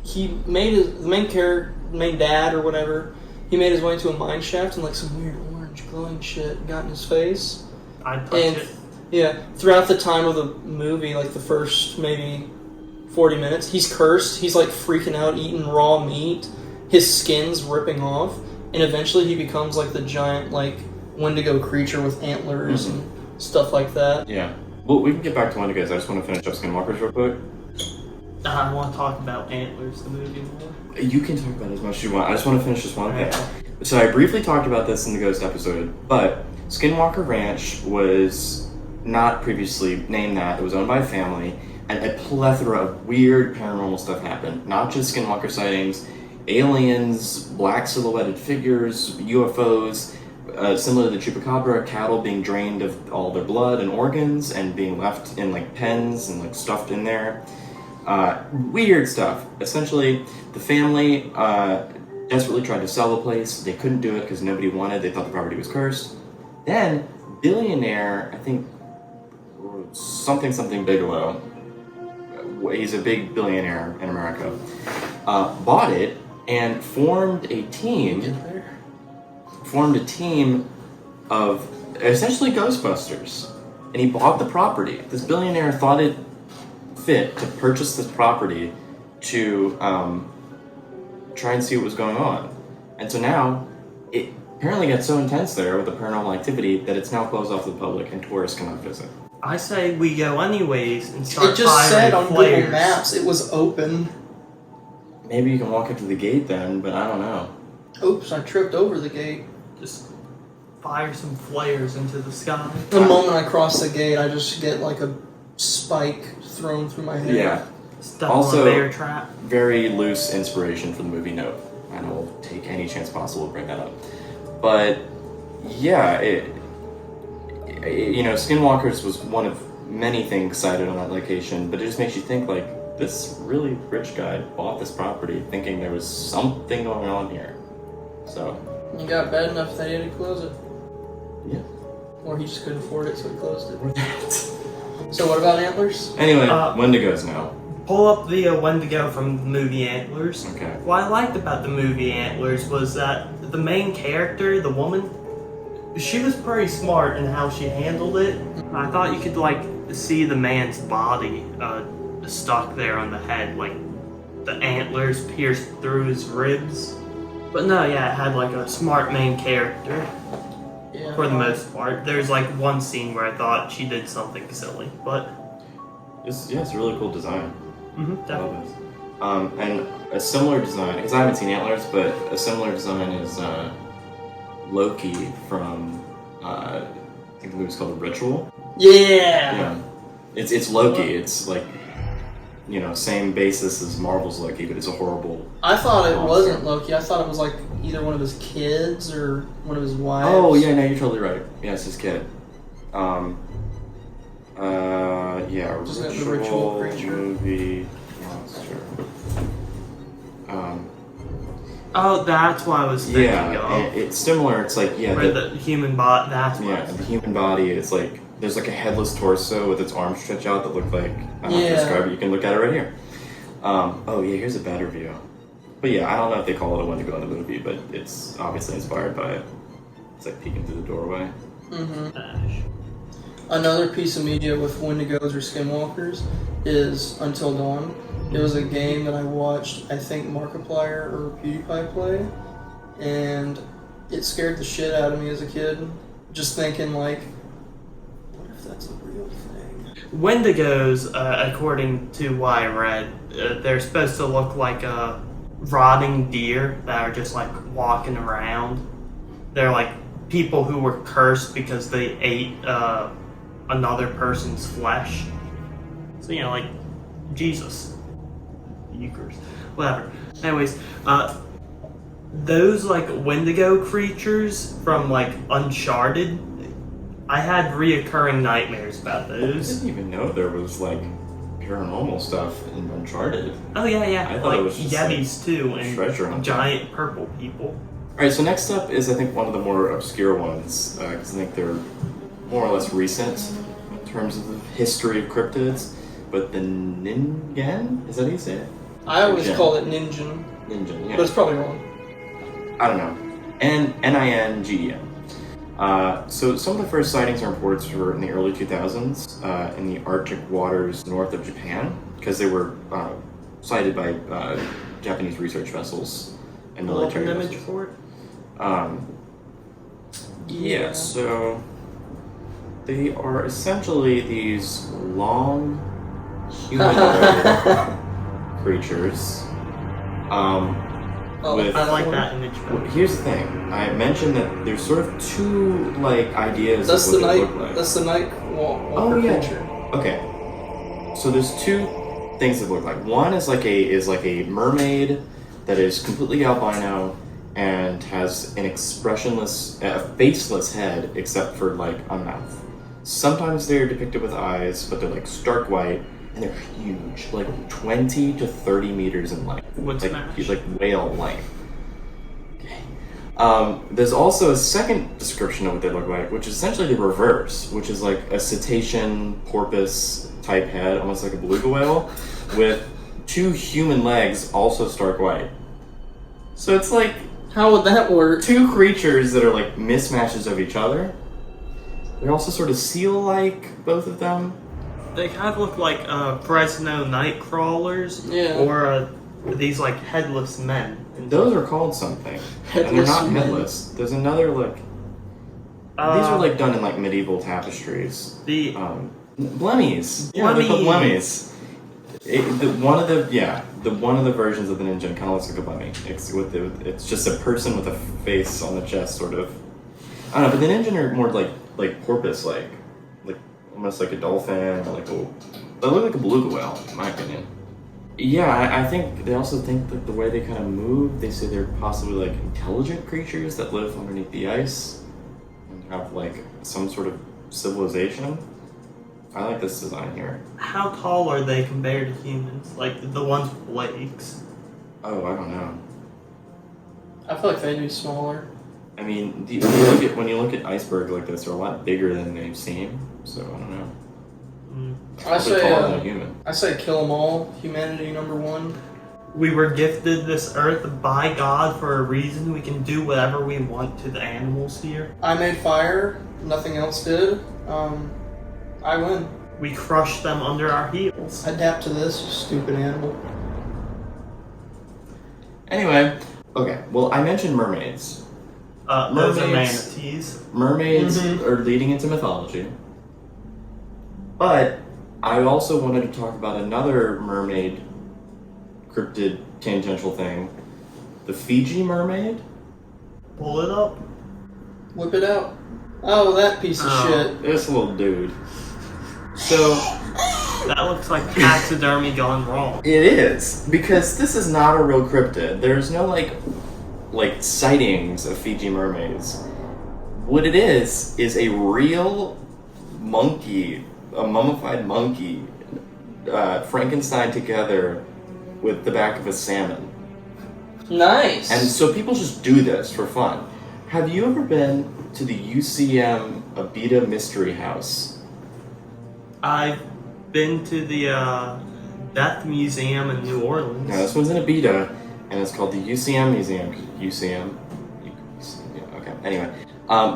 he made the main dad or whatever. He made his way into a mine shaft and like some weird orange glowing shit got in his face. I'd touch And it. yeah, throughout the time of the movie, like the first maybe 40 minutes, he's cursed. He's like freaking out, eating raw meat. His skin's ripping off, and eventually he becomes like the giant like Wendigo creature with antlers and stuff like that. Yeah. Well, we can get back to Wendigos. I just want to finish up Skinwalkers real quick. I want to talk about Antlers, the movie, more. You can talk about it as much as you want. I just want to finish this one. Okay. So I briefly talked about this in the Ghost episode, but Skinwalker Ranch was not previously named that. It was owned by a family, and a plethora of weird paranormal stuff happened. Not just Skinwalker sightings. aliens, black silhouetted figures, UFOs, similar to the chupacabra, cattle being drained of all their blood and organs and being left in like pens and like stuffed in there. Weird stuff. Essentially, the family desperately tried to sell the place. They couldn't do it because nobody wanted. They thought the property was cursed. Then, billionaire, I think, something Bigelow, he's a big billionaire in America, bought it and formed a team of essentially Ghostbusters. And he bought the property. This billionaire thought it fit to purchase this property to try and see what was going on. And so now, it apparently got so intense there with the paranormal activity that it's now closed off to the public and tourists cannot visit. I say we go anyways and start It just firing said on flares. Google Maps it was open. Maybe you can walk up to the gate then, but I don't know. Oops, I tripped over the gate. Just fire some flares into the sky. The moment I cross the gate, I just get like a spike thrown through my head. Yeah. Stuck Also- on a bear trap. Very loose inspiration for the movie Note. And I will take any chance possible to bring that up. But yeah, Skinwalkers was one of many things cited on that location, but it just makes you think like this really rich guy bought this property thinking there was something going on here. So It got bad enough that he had to close it. yeah. Or he just couldn't afford it, so he closed it. Or that. So what about Antlers? Anyway, Wendigos now. Pull up the Wendigo from the movie Antlers. Okay. What I liked about the movie Antlers was that the main character, the woman, she was pretty smart in how she handled it. I thought you could like see the man's body stuck there on the head, like the antlers pierced through his ribs. But no, yeah, it had like a smart main character Yeah. for the most part. There's like one scene where I thought she did something silly, but It's a really cool design. I definitely. love this. And a similar design, because I haven't seen Antlers, but a similar design is Loki from, I think the movie's called Ritual. Yeah. Yeah. It's Loki. It's like, same basis as Marvel's Loki, but it's a horrible... I thought it monster. wasn't Loki. I thought it was like either one of his kids or one of his wives. Oh, yeah, no, you're totally right. Yeah, it's his kid. Yeah, Just like the ritual creature. movie monster. Oh, that's what I was thinking Yeah, of. and it's similar. It's like, Where the human body, that's what I yeah, was the thinking. human body is like, there's like a headless torso with its arms stretched out that look like, I don't know how to Yeah. describe it, you can look at it right here. Oh yeah, here's a better view. But yeah, I don't know if they call it a Wendigo in the movie, but it's obviously inspired by it. It's like peeking through the doorway. Ash. Another piece of media with Wendigos or Skinwalkers is Until Dawn. It was a game that I watched, I think, Markiplier or PewDiePie play, and it scared the shit out of me as a kid. Just thinking, like, what if that's a real thing? Wendigos, according to what I read, they're supposed to look like rotting deer that are just like walking around. They're like people who were cursed because they ate another person's flesh. So, like Jesus. Eucharist. Whatever. Anyways, those like Wendigo creatures from like Uncharted, I had reoccurring nightmares about I those. didn't even know there was like paranormal stuff in Uncharted. Oh yeah. I thought like it was just, Yetis too, and treasure hunting. giant purple people. Alright, so next up is, I think, one of the more obscure ones, because I think they're more or less recent in terms of the history of cryptids, but the Ningen? Is that how you say it? I always Jinn. call it Ninjin, Ningen, yeah. but it's probably wrong. I don't know. N-I-N-G-E-N. So some of the first sightings and reports were in the early 2000s in the Arctic waters north of Japan, because they were sighted by Japanese research vessels and Pull up military an image vessels. for it. Yeah, so they are essentially these long humanoid creatures. With, I like that image well, better. here's the thing. I mentioned that there's sort of two ideas That's of the what they night. look like. That's the night walker Oh, yeah. creature. Okay. So there's two things that look like. One is like a mermaid that is completely albino and has an expressionless, faceless head except for like a mouth. Sometimes they're depicted with eyes, but they're like stark white and they're huge, like 20 to 30 meters in length. What's like whale length. There's also a second description of what they look like, which is essentially the reverse, which is like a cetacean porpoise type head, almost like a beluga whale, with 2 human legs, also stark white. So it's like, how would that work? 2 creatures that are like mismatches of each other. They're also sort of seal-like, both of them. They kind of look like Fresno night crawlers, Yeah. or these like headless men. Those are called something. And they're not headless. There's another like... these are like done in like medieval tapestries. The Blemmies. Yeah, they're called Blemmies. One of the versions of the ninja kind of looks like a Blemmie. It's just a person with a face on the chest, sort of. I don't know, but the ninja are more like porpoise-like, like almost like a dolphin, or like they look like a beluga whale, in my opinion. Yeah, I think they also think that the way they kind of move, they say they're possibly like intelligent creatures that live underneath the ice and have like some sort of civilization. I like this design here. How tall are they compared to humans? Like the ones with legs? Oh, I don't know. I feel like they'd be smaller. I mean, when you look at icebergs like this, they're a lot bigger than they seem. So I don't know. I They're taller than a human. I say kill them all. Humanity #1. We were gifted this earth by God for a reason. We can do whatever we want to the animals here. I made fire. Nothing else did. I win. We crushed them under our heels. Adapt to this, you stupid animal. Anyway, okay. Well, I mentioned mermaids. Those are manatees. Mermaids are leading into mythology. But I also wanted to talk about another mermaid cryptid tangential thing. The Fiji mermaid. Pull it up. Whip it out. Oh, that piece of shit. This little dude. So that looks like taxidermy gone wrong. It is, because this is not a real cryptid. There's no like sightings of Fiji mermaids. What it is a real monkey, a mummified monkey, Frankenstein together with the back of a salmon. Nice. And so people just do this for fun. Have you ever been to the UCM Abita Mystery House? I've been to the Death Museum in New Orleans. No, this one's in Abita, and it's called the UCM Museum. UCM? Yeah, okay. Anyway,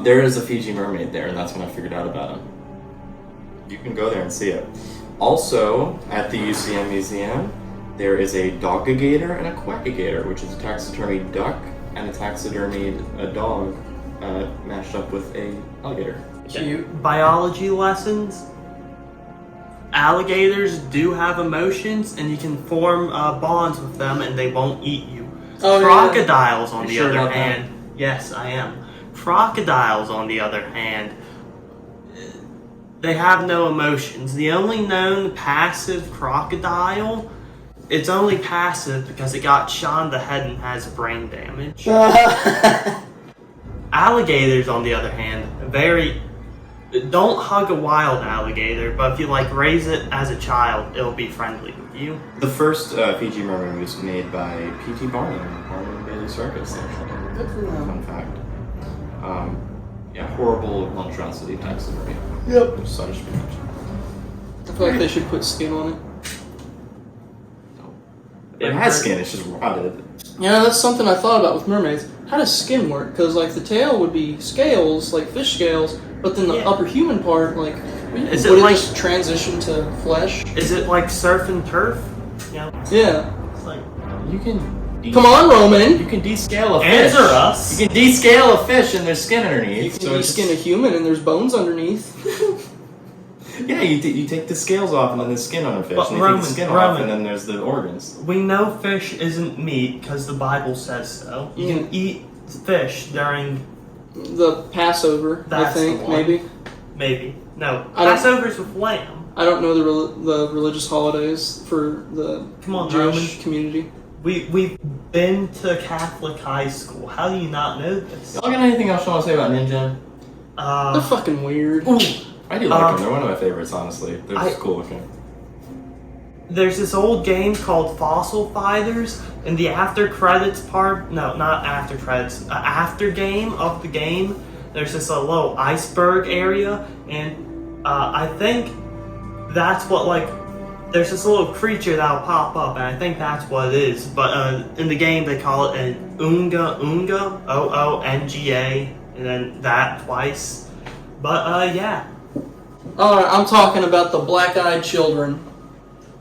there is a Fiji mermaid there, and that's when I figured out about him. You can go there and see it. Also, at the UCM Museum, there is a doggigator and a quackigator, which is a taxidermied duck and a taxidermied dog mashed up with a alligator. Cute. Biology lessons. Alligators do have emotions, and you can form bonds with them, and they won't eat you. Oh, Crocodiles, on You the sure other about hand, yes, I am. Crocodiles, on the other hand, they have no emotions. The only known passive crocodile, it's only passive because it got shot in the head and has brain damage. Alligators, on the other hand, don't hug a wild alligator, but if you raise it as a child, it'll be friendly with you. The first Fiji mermaid was made by P.T. Barnum and Bailey Circus, actually. Good for them. Fun fact. Horrible monstrosity taxidermy. Yep. Such spinach. I feel like they should put skin on it. It has skin, it's just rotted. Yeah, that's something I thought about with mermaids. How does skin work? Because the tail would be scales, like fish scales, but then the upper human part, would it just transition to flesh? Is it like surf and turf? Yeah. It's like, You can... Come on, Roman! You can descale a fish. answer us. You can descale a fish and there's skin underneath. You can skin a human and there's bones underneath. Yeah, you take the scales off and then there's skin on a fish. But and you take the skin off Roman, and then there's the organs. We know fish isn't meat because the Bible says so. You can eat fish during... The Passover, That's I think, the one. maybe. Maybe. No. I don't- Passover's with lamb. I don't know the religious holidays for the Come on, Jewish Roman. community. we've been to Catholic high school. How do you not know this? Y'all got anything else you want to say about Ninja? They're fucking weird. Ooh, I do like them. They're one of my favorites, honestly. They're just cool looking. there's this old game called Fossil Fighters, and the after credits part, no, not after credits, after game of the game, there's just a little iceberg area, and I think that's what, like, there's this little creature that'll pop up, and I think that's what it is. But in the game, they call it an Oonga, O-O-N-G-A, and then that twice. But yeah. Alright, I'm talking about the black-eyed children.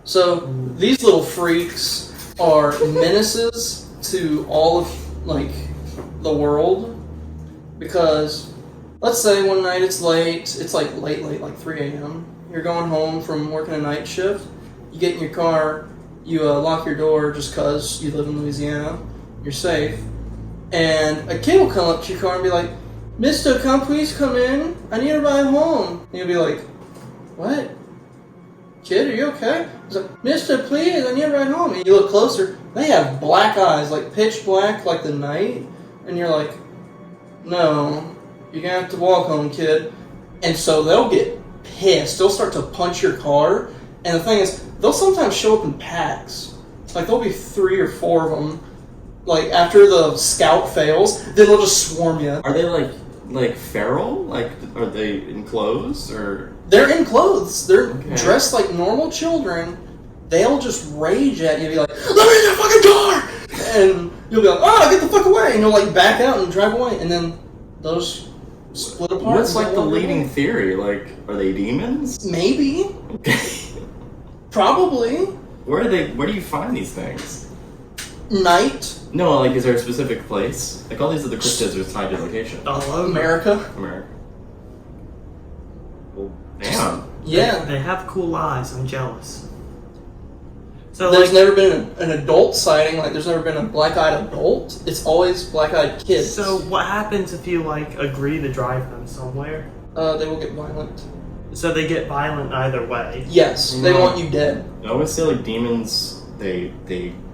So, these little freaks are menaces to all of, like, the world. Because, let's say one night it's late, it's like late, like 3 a.m. You're going home from working a night shift. You get in your car, you lock your door just because you live in Louisiana, you're safe, and a kid will come up to your car and be like, "Mister, please come in, I need a ride home." And you'll be like, "What? Kid, are you okay?" He's like, "Mister, please, I need a ride home." And you look closer, they have black eyes, like pitch black, like the night, and you're like, "No, you're gonna have to walk home, kid." And so they'll get pissed, they'll start to punch your car, and the thing is, they'll sometimes show up in packs. Like, there'll be 3 or 4 of them. Like, after the scout fails, then they'll just swarm you. Are they like feral? Like, are they in clothes or? They're in clothes. They're Okay. dressed like normal children. They'll just rage at you and be like, "Let me in that fucking car!" And you'll be like, "Oh, get the fuck away!" And you'll like back out and drive away. And then those split apart. What's and like go the on their leading way. theory? Like, are they demons? Maybe. Okay. Probably. Where do you find these things? Night. No, like, is there a specific place? Like, all these other cryptids are tied to location. All over. America. America. Well, damn. Yeah. They have cool eyes. I'm jealous. So There's like, never been an adult sighting, like there's never been a black-eyed adult. It's always black-eyed kids. so what happens if you like agree to drive them somewhere? They will get violent. So they get violent either way. Yes, they No. want you dead. I always say, like, demons, they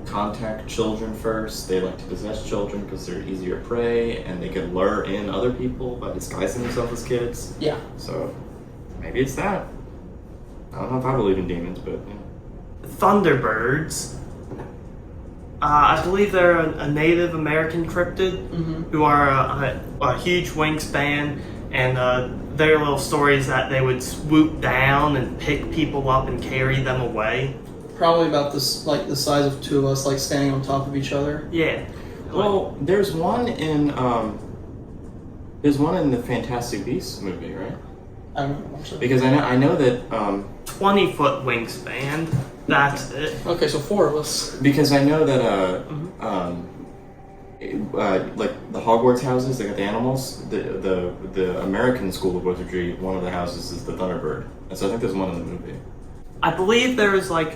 contact children first. They like to possess children because they're easier prey, and they can lure in other people by disguising themselves as kids. Yeah. So, maybe it's that. I don't know if I believe in demons, but, yeah. Thunderbirds. I believe they're a Native American cryptid who are a huge wingspan, and their little story is that they would swoop down and pick people up and carry them away. Probably about this, like the size of 2 of us, like standing on top of each other. Yeah. Well, there's one in the Fantastic Beasts movie, right? I don't know. Actually. Because I know that 20-foot wingspan. That's it. Okay, so 4 of us. because I know that like the Hogwarts houses, they got the animals. The American School of Wizardry, one of the houses is the Thunderbird, and so I think there's one in the movie. I believe there was like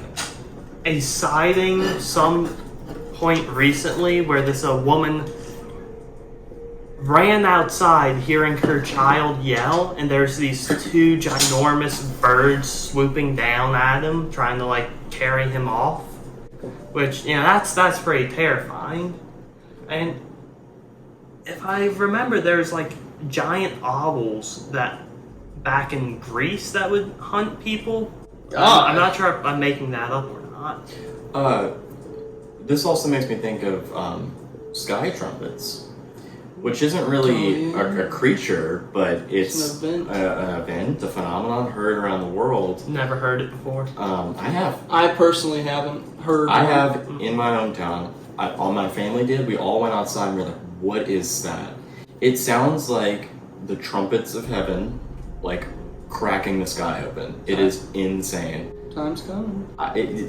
a sighting some point recently where this woman ran outside hearing her child yell, and there's these 2 ginormous birds swooping down at him trying to like carry him off, which, you know, that's pretty terrifying. And if I remember, there's like giant owls that back in Greece that would hunt people. I'm not sure if I'm making that up or not. This also makes me think of sky trumpets, which isn't really a creature, but it's an event. an event, a phenomenon heard around the world. Never heard it before. I have. I personally haven't heard. I have in my hometown. All my family did. We all went outside and we were like, "What is that?" It sounds like the trumpets of heaven, like cracking the sky open. It is insane. Time's coming.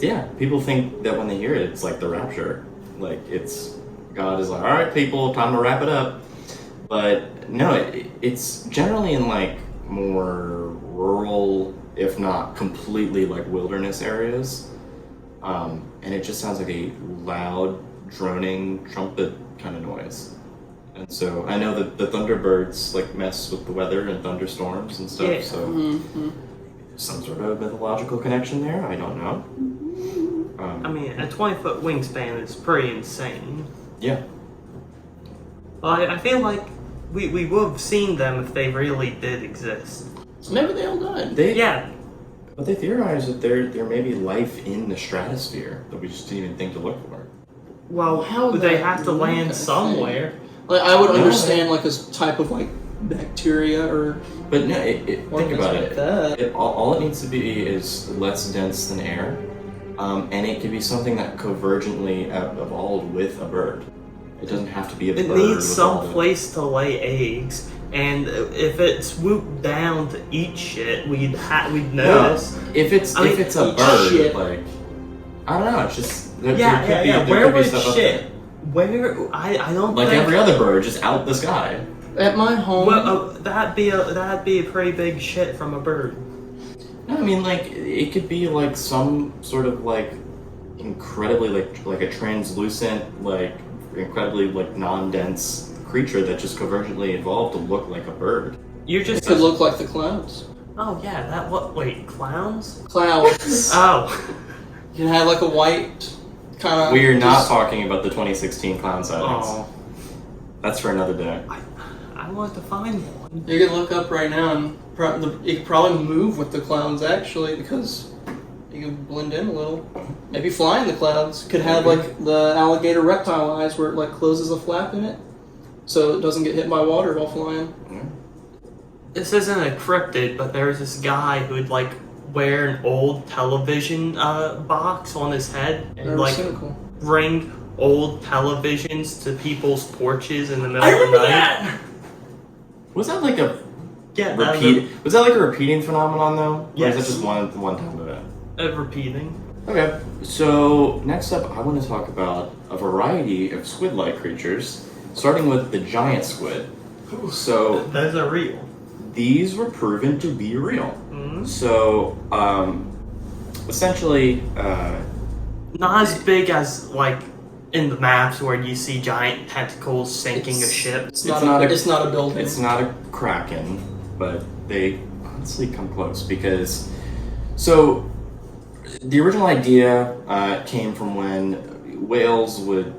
Yeah, people think that when they hear it, it's like the rapture. Like, it's God is like, "All right, people, time to wrap it up." But no, it's generally in like more rural, if not completely like wilderness areas, and it just sounds like a loud, droning trumpet kind of noise. And so I know that the Thunderbirds like mess with the weather and thunderstorms and stuff. Yeah. So some sort of mythological connection there. I don't know. I mean, a 20-foot wingspan is pretty insane. Yeah. Well, I feel like we would have seen them if they really did exist. Maybe they all died. Yeah. But they theorize that there may be life in the stratosphere that we just didn't even think to look for. Well, How would they that have to work, land I somewhere. Like, I would No, understand like a type of like bacteria or But no, think about like it. that. All it needs to be is less dense than air, and it can be something that convergently evolved with a bird. It doesn't have to be a bird. It needs with some all the- place to lay eggs, and if it swooped down to eat shit, we'd notice. If it's I mean, if it's a eat bird, shit. like I don't know, it's just there could Yeah. be, Where there could be would stuff up shit? there. Where I don't Like think. every other bird, just out the sky. At my home, Well, that'd be a pretty big shit from a bird. No, I mean like it could be like some sort of like incredibly like a translucent like incredibly like non-dense creature that just convergently evolved to look like a bird. You're it just. could look like the clouds. Oh yeah, that what? Wait, clowns? Clouds. Oh. You can have like a white kind of. We are not talking about the 2016 clown sightings. Oh. That's for another day. I want to find one. You can look up right now, and it could probably move with the clouds actually because you can blend in a little. Maybe fly in the clouds. Could have like the alligator reptile eyes where it like closes a flap in it, so it doesn't get hit by water while flying. Yeah. This isn't a cryptid, but there's this guy who'd like wear an old television box on his head and Very like cynical. bring old televisions to people's porches in the middle I of the remember night. that. Was that like a Yeah, was that like a repeating phenomenon though? Or Yes. is that just one time event? repeating. Okay, so next up I want to talk about a variety of squid-like creatures, starting with the giant squid. So Those are real. these were proven to be real. Mhm. So essentially, Not as big as like in the maps where you see giant tentacles sinking a ship. It's It's not not a building. it's not a kraken, but they honestly come close because so the original idea came from when whales would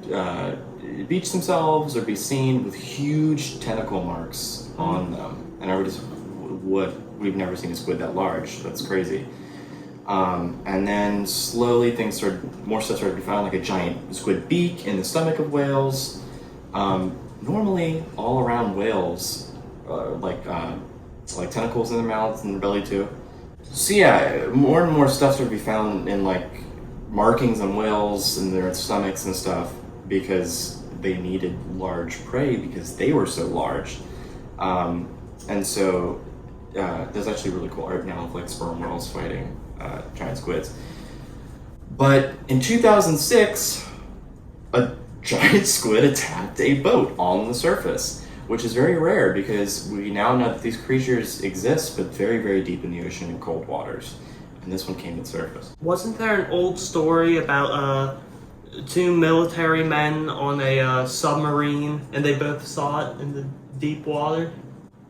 beach themselves or be seen with huge tentacle marks on them, and everybody's we've never seen a squid that large. That's crazy. And then slowly more stuff started to be found, like a giant squid beak in the stomach of whales. Normally, all around whales, like tentacles in their mouths and their belly too. So yeah, more and more stuff started to be found in like markings on whales and their stomachs and stuff because they needed large prey because they were so large. And so there's actually really cool art now of like sperm whales fighting giant squids. But in 2006, a giant squid attacked a boat on the surface, which is very rare because we now know that these creatures exist, but very, very deep in the ocean in cold waters. And this one came to the surface. Wasn't there an old story about two military men on a submarine and they both saw it in the deep water?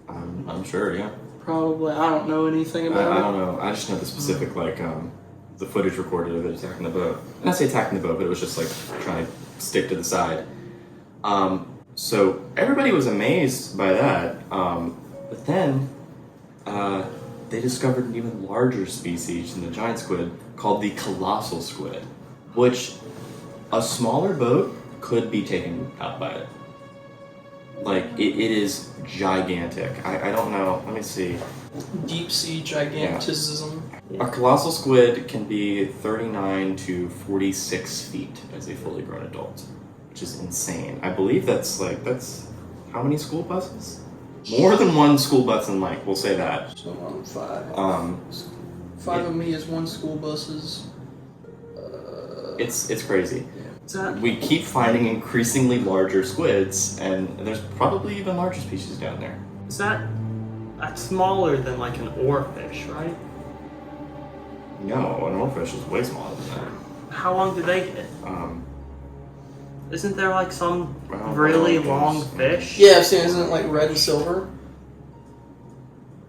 I'm sure, yeah. Probably. I don't know anything I about don't know. I just know the specific, the footage recorded of it attacking the boat. And I say attacking the boat, but it was just like trying to stick to the side. So everybody was amazed by that. But then they discovered an even larger species than the giant squid called the colossal squid, which a smaller boat could be taken out by it. Like, it is gigantic. I don't know. Let me see. it. Deep sea gigantism. A colossal squid can be 39 to 46 feet as a fully grown adult, which is insane. I believe that's how many school buses? More than one school bus in length, we'll say that. So I'm 5. Um, 5 of me is one school buses. it's crazy. Is that We keep finding increasingly larger squids, and there's probably even larger species down there. is that that's smaller than like an oarfish, right? No, an oarfish is way smaller than that. How long do they get? Isn't there like some Well, really well, long there's- fish? Yeah, I've seen. Isn't it like red and silver?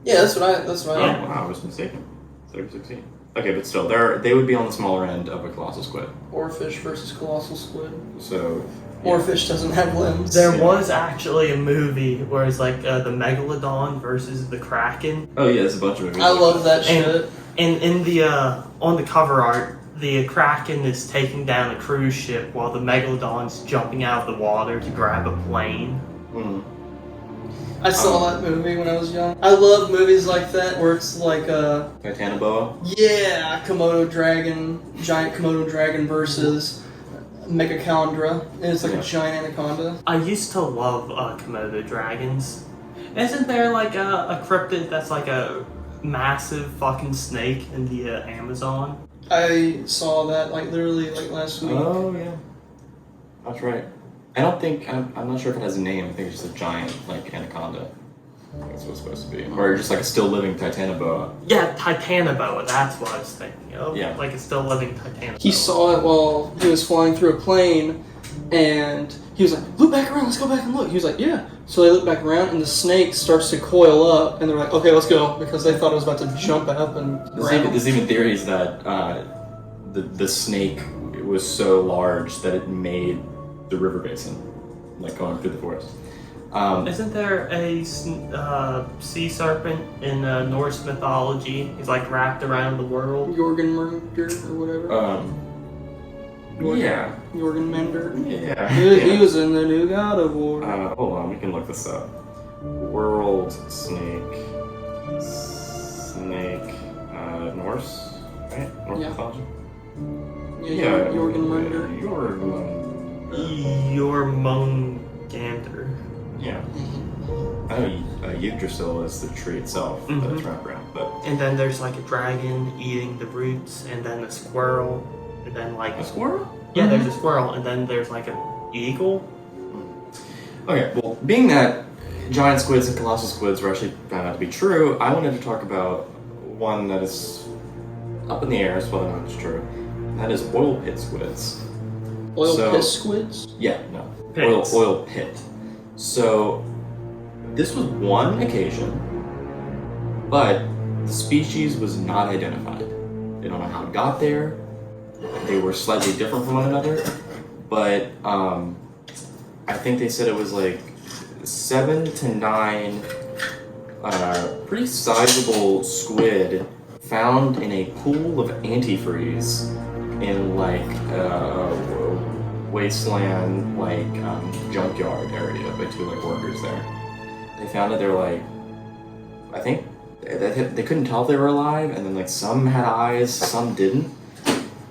Yeah, that's what I. Oh, wow, I was mistaken. 36 feet. Okay, but still, they would be on the smaller end of a colossal squid. Oarfish versus colossal squid. So. Oarfish doesn't have limbs. There was actually a movie where it's like the Megalodon versus the Kraken. Oh yeah, there's a bunch of movies. I love that shit. And in the on the cover art, the Kraken is taking down a cruise ship while the Megalodon's jumping out of the water to grab a plane. Mm. I saw that movie when I was young. I love movies like that where it's like Titanoboa. Yeah, giant Komodo dragon versus Megachondra, and it's like a giant anaconda. I used to love Komodo dragons. Isn't there like a cryptid that's like a massive fucking snake in the Amazon? I saw that like literally like last week. Oh yeah, that's right. I don't think I'm not sure if it has a name. I think it's just a giant like anaconda. That's what it's supposed to be, or just like a still living Titanoboa. Yeah, Titanoboa. That's what I was thinking of. Yeah, like a still living Titanoboa. He saw it while he was flying through a plane, and he was like, "Look back around. Let's go back and look." He was like, "Yeah." So they look back around, and the snake starts to coil up, and they're like, "Okay, let's go," because they thought it was about to jump up and grab him. There's even theories that the snake was so large that it made the river basin, like going through the forest. Isn't there a sea serpent in Norse mythology? He's like wrapped around the world. Jorgenmender or whatever. Yeah. Jorgenmender. Yeah. He was in the new God of War. Hold on, we can look this up. World snake, Norse, right? Norse mythology. Yeah. Jorgenmender. Jormungandr. Yeah. I know Yggdrasil is the tree itself that it's wrapped around, but. And then there's like a dragon eating the roots, and then a squirrel, and then like A squirrel? Yeah, there's a squirrel, and then there's like an eagle. Okay, well, being that giant squids and colossal squids were actually found out to be true, I wanted to talk about one that is up in the air as whether or not it's true. And that is oil pit squids. Pit squids? Yeah, no. Pits. Oil pit. So, this was one occasion, but the species was not identified. They don't know how it got there. They were slightly different from one another, but I think they said it was like 7 to 9 pretty sizable squid found in a pool of antifreeze in like wasteland like junkyard area by 2 like workers there. They found it. They were like, I think they couldn't tell if they were alive, and then like some had eyes, some didn't.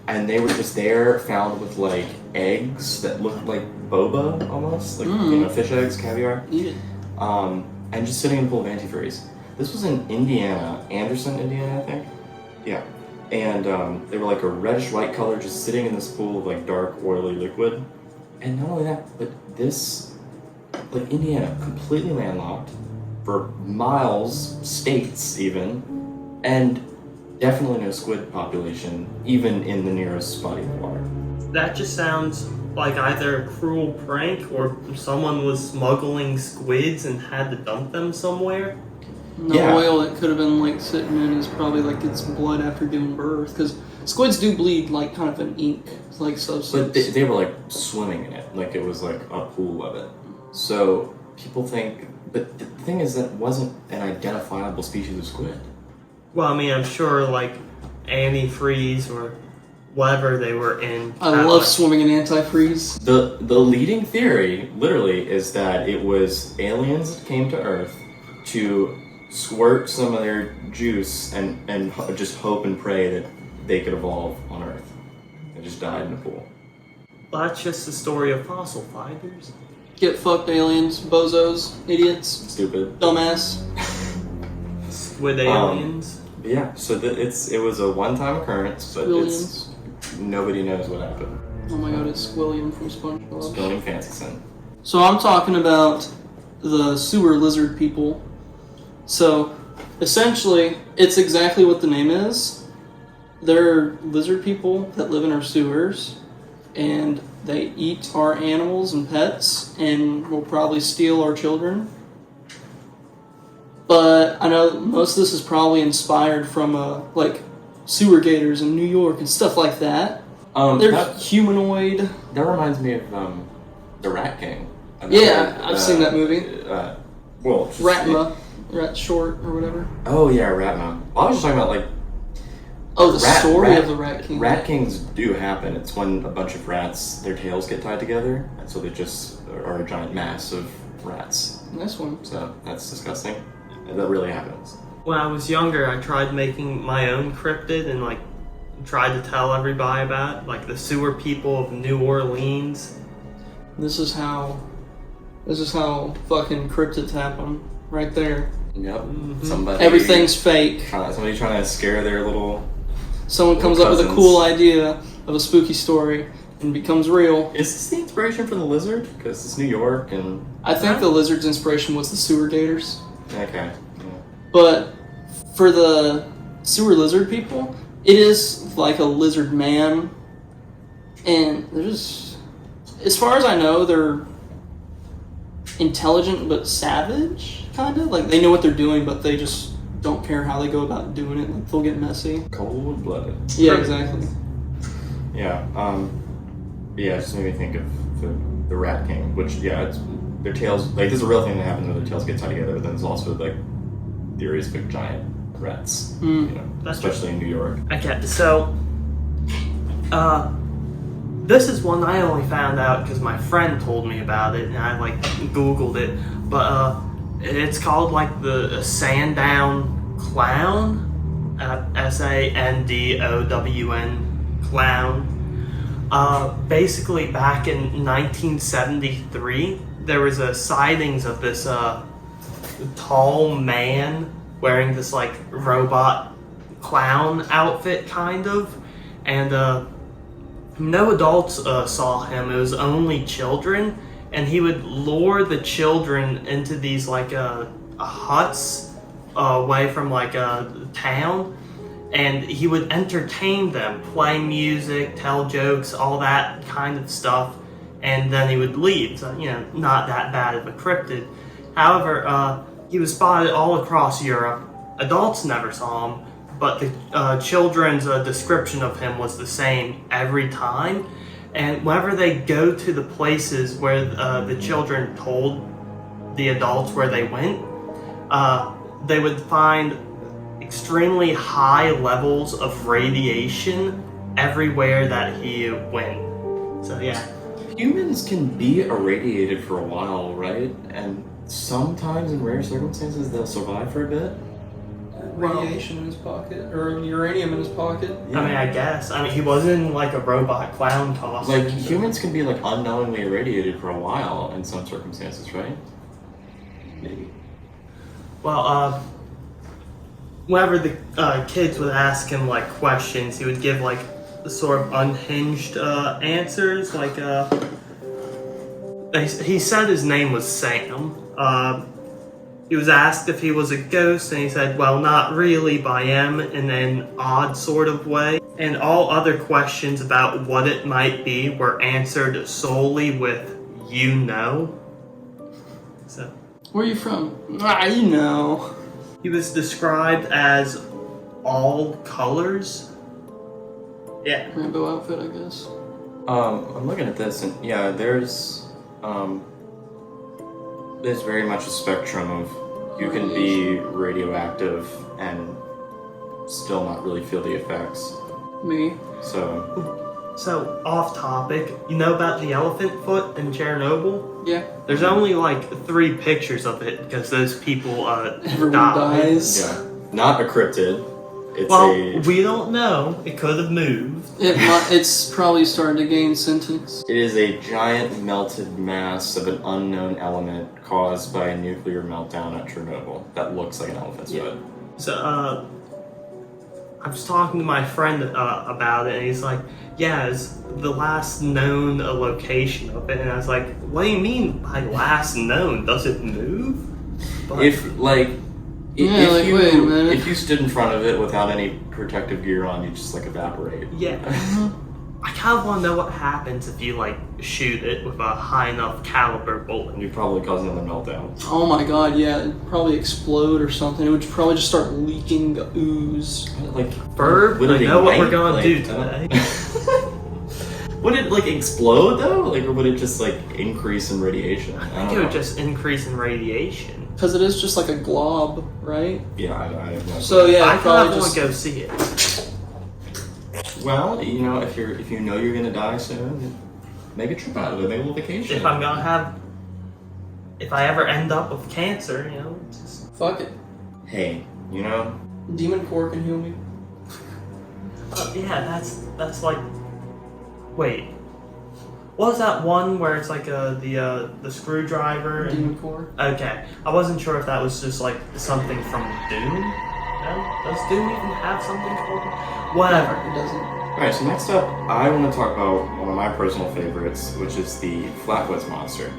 And they were just there, found with like eggs that looked like boba almost, like fish eggs, caviar. Yeah. And just sitting in a pool of antifreeze. This was in Indiana, Anderson, Indiana, I think. Yeah. And they were like a reddish white color, just sitting in this pool of like dark, oily liquid. And not only that, but this, like Indiana, completely landlocked for miles, states even, and definitely no squid population, even in the nearest body of water. That just sounds like either a cruel prank or someone was smuggling squids and had to dump them somewhere. The oil it could have been like sitting in is probably like its blood after giving birth, because squids do bleed like kind of an ink like substance. But they were like swimming in it, like it was like a pool of it. So people think, but the thing is that wasn't an identifiable species of squid. Well, I mean, I'm sure like antifreeze or whatever they were in. I love swimming in antifreeze. The leading theory, literally, is that it was aliens that came to Earth to squirt some of their juice and just hope and pray that they could evolve on Earth. They just died in a pool. Well, that's just the story of fossil fighters. Get fucked, aliens, bozos, idiots, Stupid. dumbass. Squid aliens. Yeah, so it was a one-time occurrence, but nobody knows what happened. Oh my god, it's Squilliam from SpongeBob. Spilling fancy sin. So I'm talking about the sewer lizard people. So essentially, it's exactly what the name is. They're lizard people that live in our sewers, and they eat our animals and pets, and will probably steal our children. But I know most of this is probably inspired from sewer gators in New York and stuff like that. They're humanoid. That reminds me of the Rat King. Yeah, I've seen that movie. Ratma. Rat Short or whatever. Oh yeah, Ratma. Well, I was just talking about like. Oh, the story of the Rat King. Rat Kings do happen. It's when a bunch of rats, their tails get tied together, and so they just are a giant mass of rats. Nice one. So that's disgusting. That really happens. When I was younger, I tried making my own cryptid and like tried to tell everybody about it, like the sewer people of New Orleans. This is how fucking cryptids happen, right there. Yep. Mm-hmm. Everything's fake. Somebody trying to scare their little. Someone comes up with a cool idea of a spooky story and it becomes real. Is this the inspiration for the lizard? Because it's New York and. I think the lizard's inspiration was the sewer gators. Okay. Yeah. But for the sewer lizard people, it is like a lizard man, and they're just, as far as I know, they're intelligent but savage, kind of. Like, they know what they're doing, but they just don't care how they go about doing it. Like, they'll get messy. Cold-blooded. Yeah, exactly. Yeah, yeah, it just made me think of the Rat King, which, yeah, it's, their tails, like, there's a real thing that happens when their tails get tied together, but then there's also, like, theories of giant rats, you know, That's especially in New York. Okay, so, this is one I only found out because my friend told me about it, and I, like, Googled it, but, it's called, like, the Sandown Clown, S-A-N-D-O-W-N, Clown. Basically, back in 1973, there was a sightings of this, tall man wearing this like robot clown outfit kind of, and no adults saw him. It was only children, and he would lure the children into these like huts away from like a town, and he would entertain them, play music, tell jokes, all that kind of stuff, and then he would leave. So, you know, not that bad of a cryptid. However, he was spotted all across Europe. Adults never saw him, but the children's description of him was the same every time. And whenever they go to the places where the children told the adults where they went, they would find extremely high levels of radiation everywhere that he went. So yeah. Humans can be irradiated for a while, right? And sometimes in rare circumstances they'll survive for a bit. Radiation in his pocket, or uranium in his pocket. I mean, I guess. I mean, he was in like a robot clown costume. Like, humans can be like unknowingly irradiated for a while in some circumstances, right? Maybe. Well, whenever the kids would ask him like questions, he would give like sort of unhinged answers. Like, he said his name was Sam. He was asked if he was a ghost, and he said, well, not really, but I am in an odd sort of way. And all other questions about what it might be were answered solely with, you know. So, Where are you from? You know. he was described as all colors. Yeah. Rainbow outfit, I guess. I'm looking at this, and yeah, there's very much a spectrum of you can be radioactive and still not really feel the effects. Me. So, off topic, you know about the elephant foot in Chernobyl? Yeah. There's only like 3 pictures of it because those people Everyone died. dies. Yeah, not a cryptid. It's Well, we don't know. It could have moved. It's probably starting to gain sentience. It is a giant melted mass of an unknown element caused by a nuclear meltdown at Chernobyl that looks like an elephant's foot. So, I was talking to my friend about it, and he's like, yeah, it's the last known location of it. And I was like, what do you mean by last known? Does it move? But, Wait a minute. If you stood in front of it without any protective gear on, you'd just like evaporate. yeah. I kind of want to know what happens if you like shoot it with a high enough caliber bullet. And you'd probably cause another meltdown. Oh my god, yeah, it'd probably explode or something. It would probably just start leaking ooze. Like, Ferb, would I it know what we're ignite? gonna Like, do today. Would it like explode though? Like, or would it just like increase in radiation? I think it would just increase in radiation. Because it is just like a glob, right? Yeah, I have no So clue. yeah, I it'd kind probably of want just... to go see it. Well, you know, if you know you're gonna die soon, make a trip out of it. Make a little vacation. If I'm gonna have, if I ever end up with cancer, you know, just Fuck it. Hey, you know, Demon Core can heal me. yeah, that's like, wait, what was that one where it's like the screwdriver? Demon Core. Okay, I wasn't sure if that was just like something from Doom. No, does Doom even have something called? Whatever. It doesn't. Alright, so next up, I want to talk about one of my personal favorites, which is the Flatwoods Monster.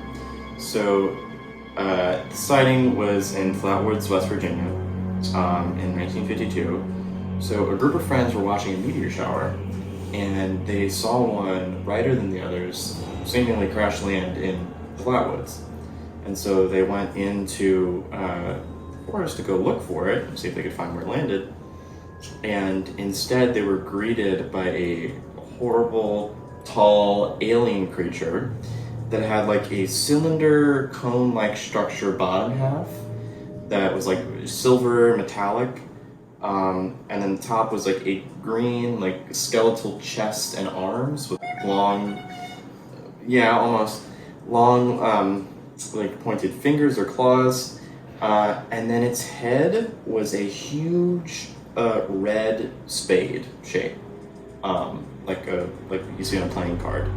So, the sighting was in Flatwoods, West Virginia, in 1952. So, a group of friends were watching a meteor shower, and they saw one brighter than the others, seemingly crash land in the Flatwoods. And so they went into the forest to go look for it, and see if they could find where it landed. And instead they were greeted by a horrible, tall alien creature that had like a cylinder cone-like structure bottom half that was like silver metallic, and then the top was like a green like skeletal chest and arms with long, almost long like pointed fingers or claws, and then its head was a huge red spade shape, like you see on a playing card,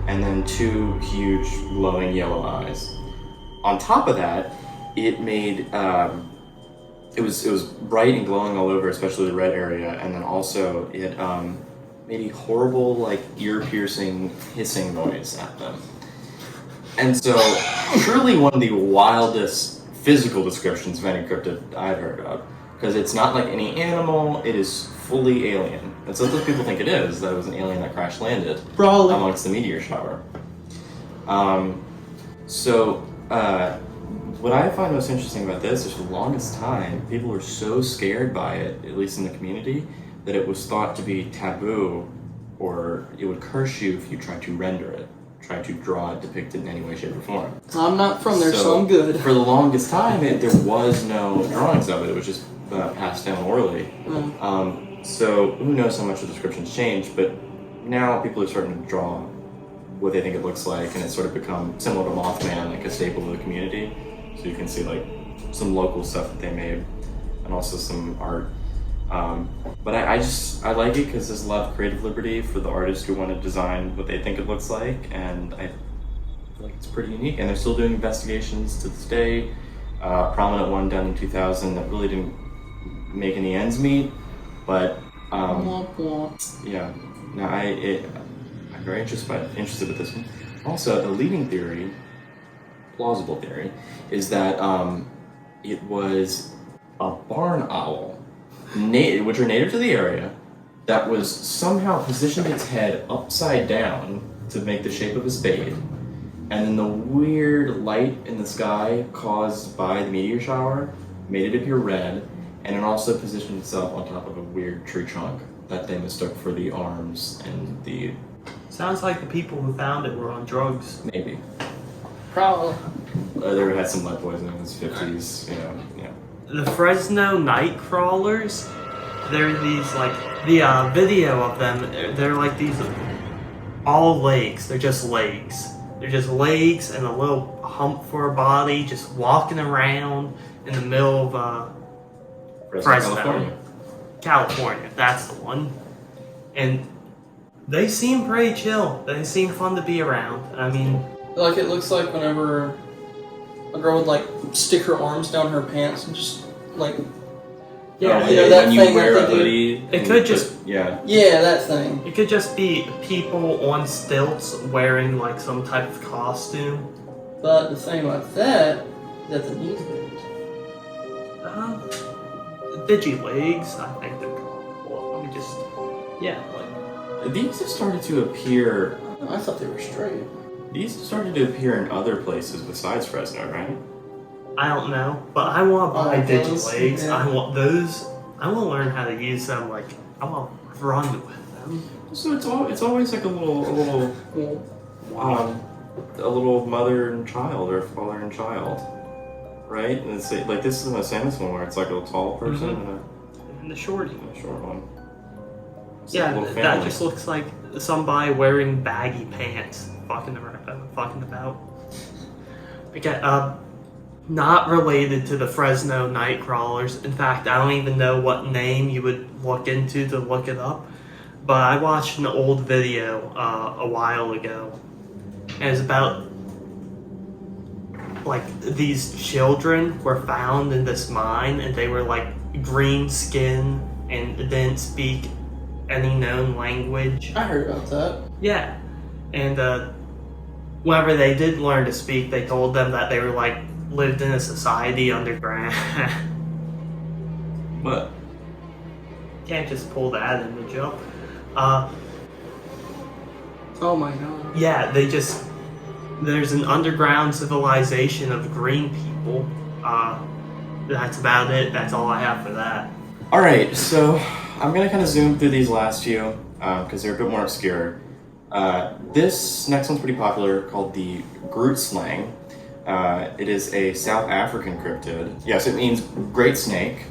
and then two huge glowing yellow eyes. On top of that, it made it was bright and glowing all over, especially the red area, and then also it made a horrible like ear-piercing hissing noise at them. And so, truly one of the wildest physical descriptions of any cryptid I've heard of. Because it's not like any animal, it is fully alien. That's what people think it is, that it was an alien that crash landed Probably. amongst the meteor shower. What I find most interesting about this is for the longest time, people were so scared by it, at least in the community, that it was thought to be taboo, or it would curse you if you tried to render it, try to draw it, depict it in any way, shape, or form. I'm not from there, so I'm good. For the longest time, there was no drawings of it. It was just passed down orally. So who knows how much the descriptions changed, but now people are starting to draw what they think it looks like, and it's sort of become similar to Mothman, like a staple of the community. So you can see like some local stuff that they made, and also some art. But I like it because there's a lot of creative liberty for the artists who want to design what they think it looks like, and I feel like it's pretty unique. And they're still doing investigations to this day. Prominent one done in 2000 that really didn't make any ends meet, but yeah. Now I'm very interested with this one. Also, the leading theory, plausible theory, is that it was a barn owl, which are native to the area, that was somehow positioned its head upside down to make the shape of a spade, and then the weird light in the sky caused by the meteor shower made it appear red, and it also positioned itself on top of a weird tree trunk that they mistook for the arms and the... Sounds like the people who found it were on drugs. Maybe. Probably. They had some lead poisoning in the 50s, yeah. The Fresno night crawlers, they're these like, the video of them, they're like these all legs. They're just legs. They're just legs and a little hump for a body, just walking around in the middle of Fresno, California. That's the one. And they seem pretty chill. They seem fun to be around. I mean, Like, it looks like whenever a girl would, like, stick her arms down her pants and just, like... yeah, you know, that when you thing wear that a they do. hoodie. It and could you just- Yeah. Yeah, that thing. it could just be people on stilts wearing like some type of costume. But the thing about that the knees bend. Digi legs, I think they're called. Well, let me just, yeah, like These have started to appear. I thought they were straight. These have started to appear in other places besides Fresno, right? I don't know, but I want to buy digital those, eggs. yeah. I want those. I want to learn how to use them. Like, I want to run with them. So it's always like a little a little mother and child or father and child, right? And it's like this is the famous one where it's like a tall person And the shorty. and a short one. It's Yeah, like a little that family. just looks like somebody wearing baggy pants, fucking about. Okay, not related to the Fresno night crawlers. In fact, I don't even know what name you would look into to look it up. But I watched an old video a while ago, and it's about like these children were found in this mine, and they were like green skin and didn't speak any known language. I heard about that. Yeah, and whenever they did learn to speak, they told them that they were like lived in a society underground. What? Can't just pull that image up. Oh my god. Yeah, there's an underground civilization of green people. That's about it. That's all I have for that. All right, so I'm gonna kind of zoom through these last few because they're a bit more obscure. This next one's pretty popular, called the Groot slang. It is a South African cryptid. Yes, it means great snake,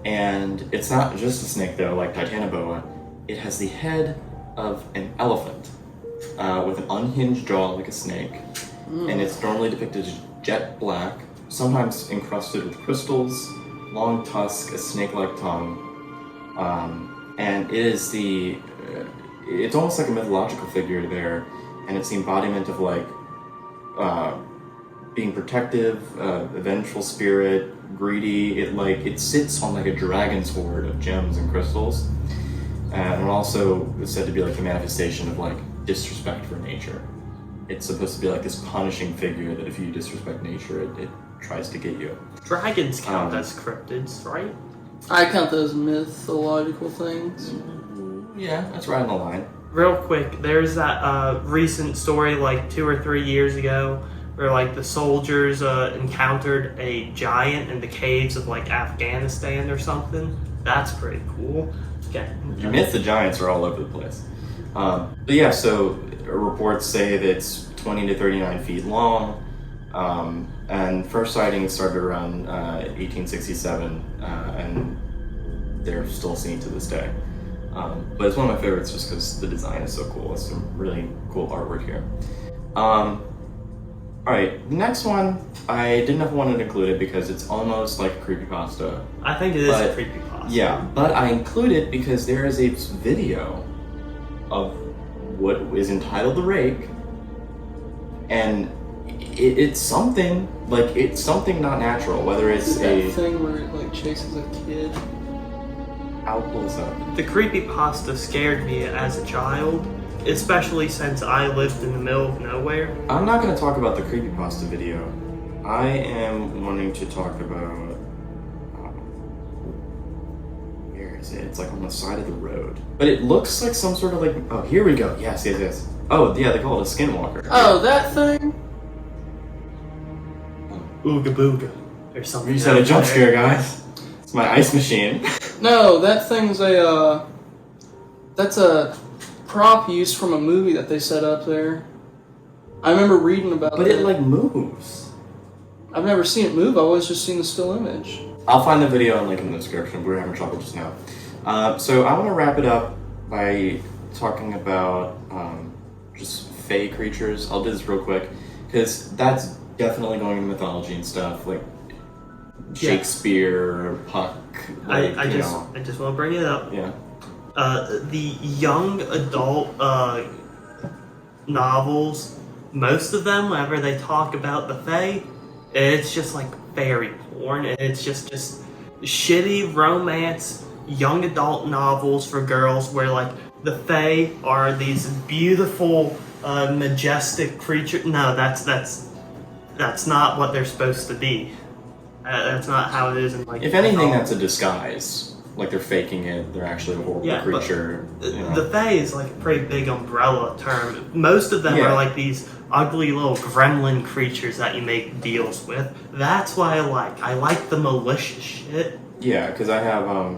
and it's not just a snake though, like Titanoboa. It has the head of an elephant with an unhinged jaw like a snake, and it's normally depicted as jet black, sometimes encrusted with crystals, long tusk, a snake-like tongue, and it is it's almost like a mythological figure there, and it's the embodiment of like being protective, a vengeful spirit, greedy. It sits on like a dragon's hoard of gems and crystals, and it also is said to be like the manifestation of like disrespect for nature. It's supposed to be like this punishing figure that if you disrespect nature, it tries to get you. Dragons count as cryptids, right? I count those mythological things. Yeah, that's right on the line. Real quick, there's that recent story like 2 or 3 years ago where like the soldiers encountered a giant in the caves of like Afghanistan or something. That's pretty cool. Okay. You myth the giants are all over the place. But yeah, so reports say that it's 20 to 39 feet long, and first sightings started around 1867, and they're still seen to this day. But it's one of my favorites just because the design is so cool. It's some really cool artwork here. Alright, the next one, I didn't know if I wanted to include it because it's almost like a creepypasta. I think it is a creepypasta. Yeah, but I include it because there is a video of what is entitled The Rake, and it's something not natural, whether it's Is that thing where it like chases a kid? I'll pull this up. The creepypasta scared me as a child, especially since I lived in the middle of nowhere. I'm not going to talk about the creepypasta video. I am wanting to talk about where is it? It's like on the side of the road, but it looks like some sort of like, oh, here we go. Yes. Oh yeah, they call it a skinwalker. Oh, that thing? Ooga booga. Or something. You said a jump scare, guys. It's my ice machine. No, that thing's that's a prop used from a movie that they set up there. I remember reading about it. But it like moves. I've never seen it move, I've always just seen the still image. I'll find the video and link in the description. We were having trouble just now. So I want to wrap it up by talking about just fae creatures. I'll do this real quick because that's definitely going into mythology and stuff, like Shakespeare, Puck. Like, I just want to bring it up. Yeah. The young adult novels, most of them, whenever they talk about the fae, it's just like fairy porn. It's just shitty romance, young adult novels for girls where like the fae are these beautiful, majestic creatures. No, that's not what they're supposed to be. That's not how it is in like. If anything, that's a disguise like they're faking it. They're actually a horrible Yeah, but creature. The Fae is like a pretty big umbrella term. Most of them Yeah. are like these ugly little gremlin creatures that you make deals with. That's why I like the malicious shit. Yeah, because I have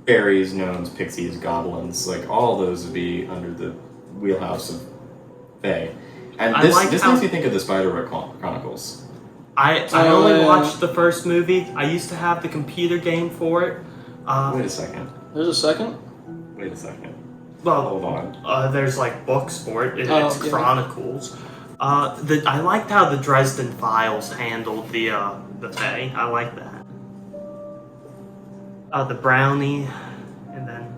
fairies, gnomes, pixies, goblins. Like all those would be under the wheelhouse of Fae. And I this like this how- makes me think of the Spiderwick Chronicles. I Oh, only yeah. watched the first movie. I used to have the computer game for it. Wait a second. There's a second? Wait a second. Well, Hold on. there's like books for it. It's Oh, yeah. chronicles. I liked how the Dresden Files handled the Fae. I like that. The brownie, and then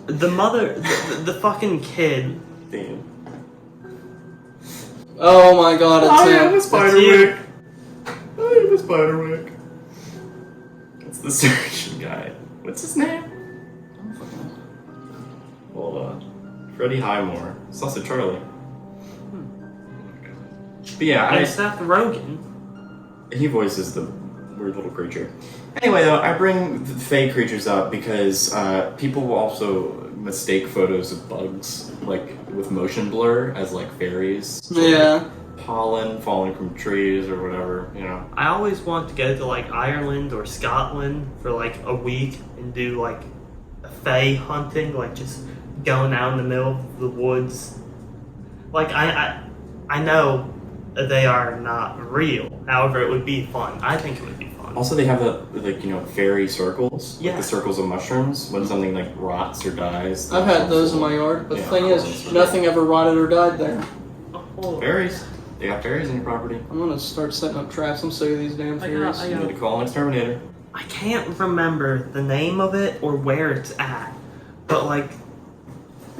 the mother, the fucking kid. Damn. Oh my god, it's him. Spiderwick. I am a Spiderwick. It's the surgeon guy. What's his name? Hold on. Freddie Highmore. It's also Charlie. But yeah, And Seth Rogen. he voices the weird little creature. Anyway, though, I bring the fake creatures up because people will also mistake photos of bugs, like with motion blur, as like fairies. Yeah. Pollen falling from trees or whatever, you know. I always want to go to like Ireland or Scotland for like a week and do like fae hunting, like just going out in the middle of the woods. Like I know they are not real. However, it would be fun. I think it would be fun. Also, they have the fairy circles, Yeah. like the circles of mushrooms. When something like rots or dies. I've had those in my yard, but Yeah, the thing those is, are- nothing ever rotted or died there. Oh, Fairies. They got fairies on your property. I'm gonna start setting up traps. I'm sick of these damn fairies. You need to call an exterminator. I can't remember the name of it or where it's at, but like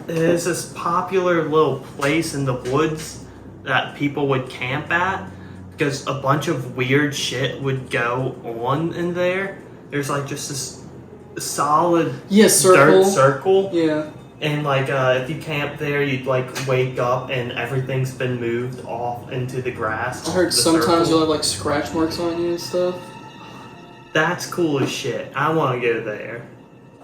there's this popular little place in the woods that people would camp at because a bunch of weird shit would go on in there. There's like just this solid Yes, circle. dirt circle, Yeah. and like if you camp there, you'd like wake up and everything's been moved off into the grass. I heard off the sometimes circle. you'll have like scratch marks on you and stuff. That's cool as shit. I want to go there.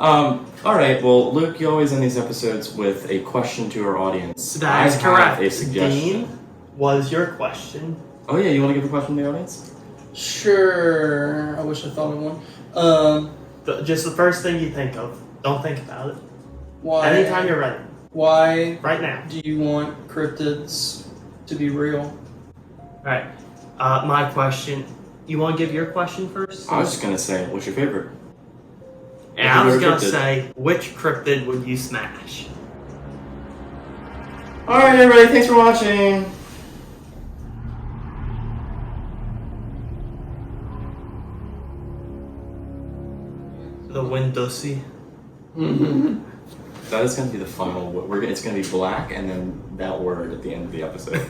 Alright, well, Luke, you always end these episodes with a question to our audience. That is I have correct. a suggestion. Dean, was your question? Oh yeah, you want to give a question to the audience? Sure. I wish I thought of one. Just the first thing you think of. Don't think about it. Why? Anytime you're ready. Why Right now. do you want cryptids to be real? Alright. My question. You want to give your question first? I was just gonna say, what's your favorite? And I was Your going to cryptid. say, which cryptid would you smash? Alright, everybody, thanks for watching. The Windussi. That is gonna be the final. It's gonna be black and then that word at the end of the episode.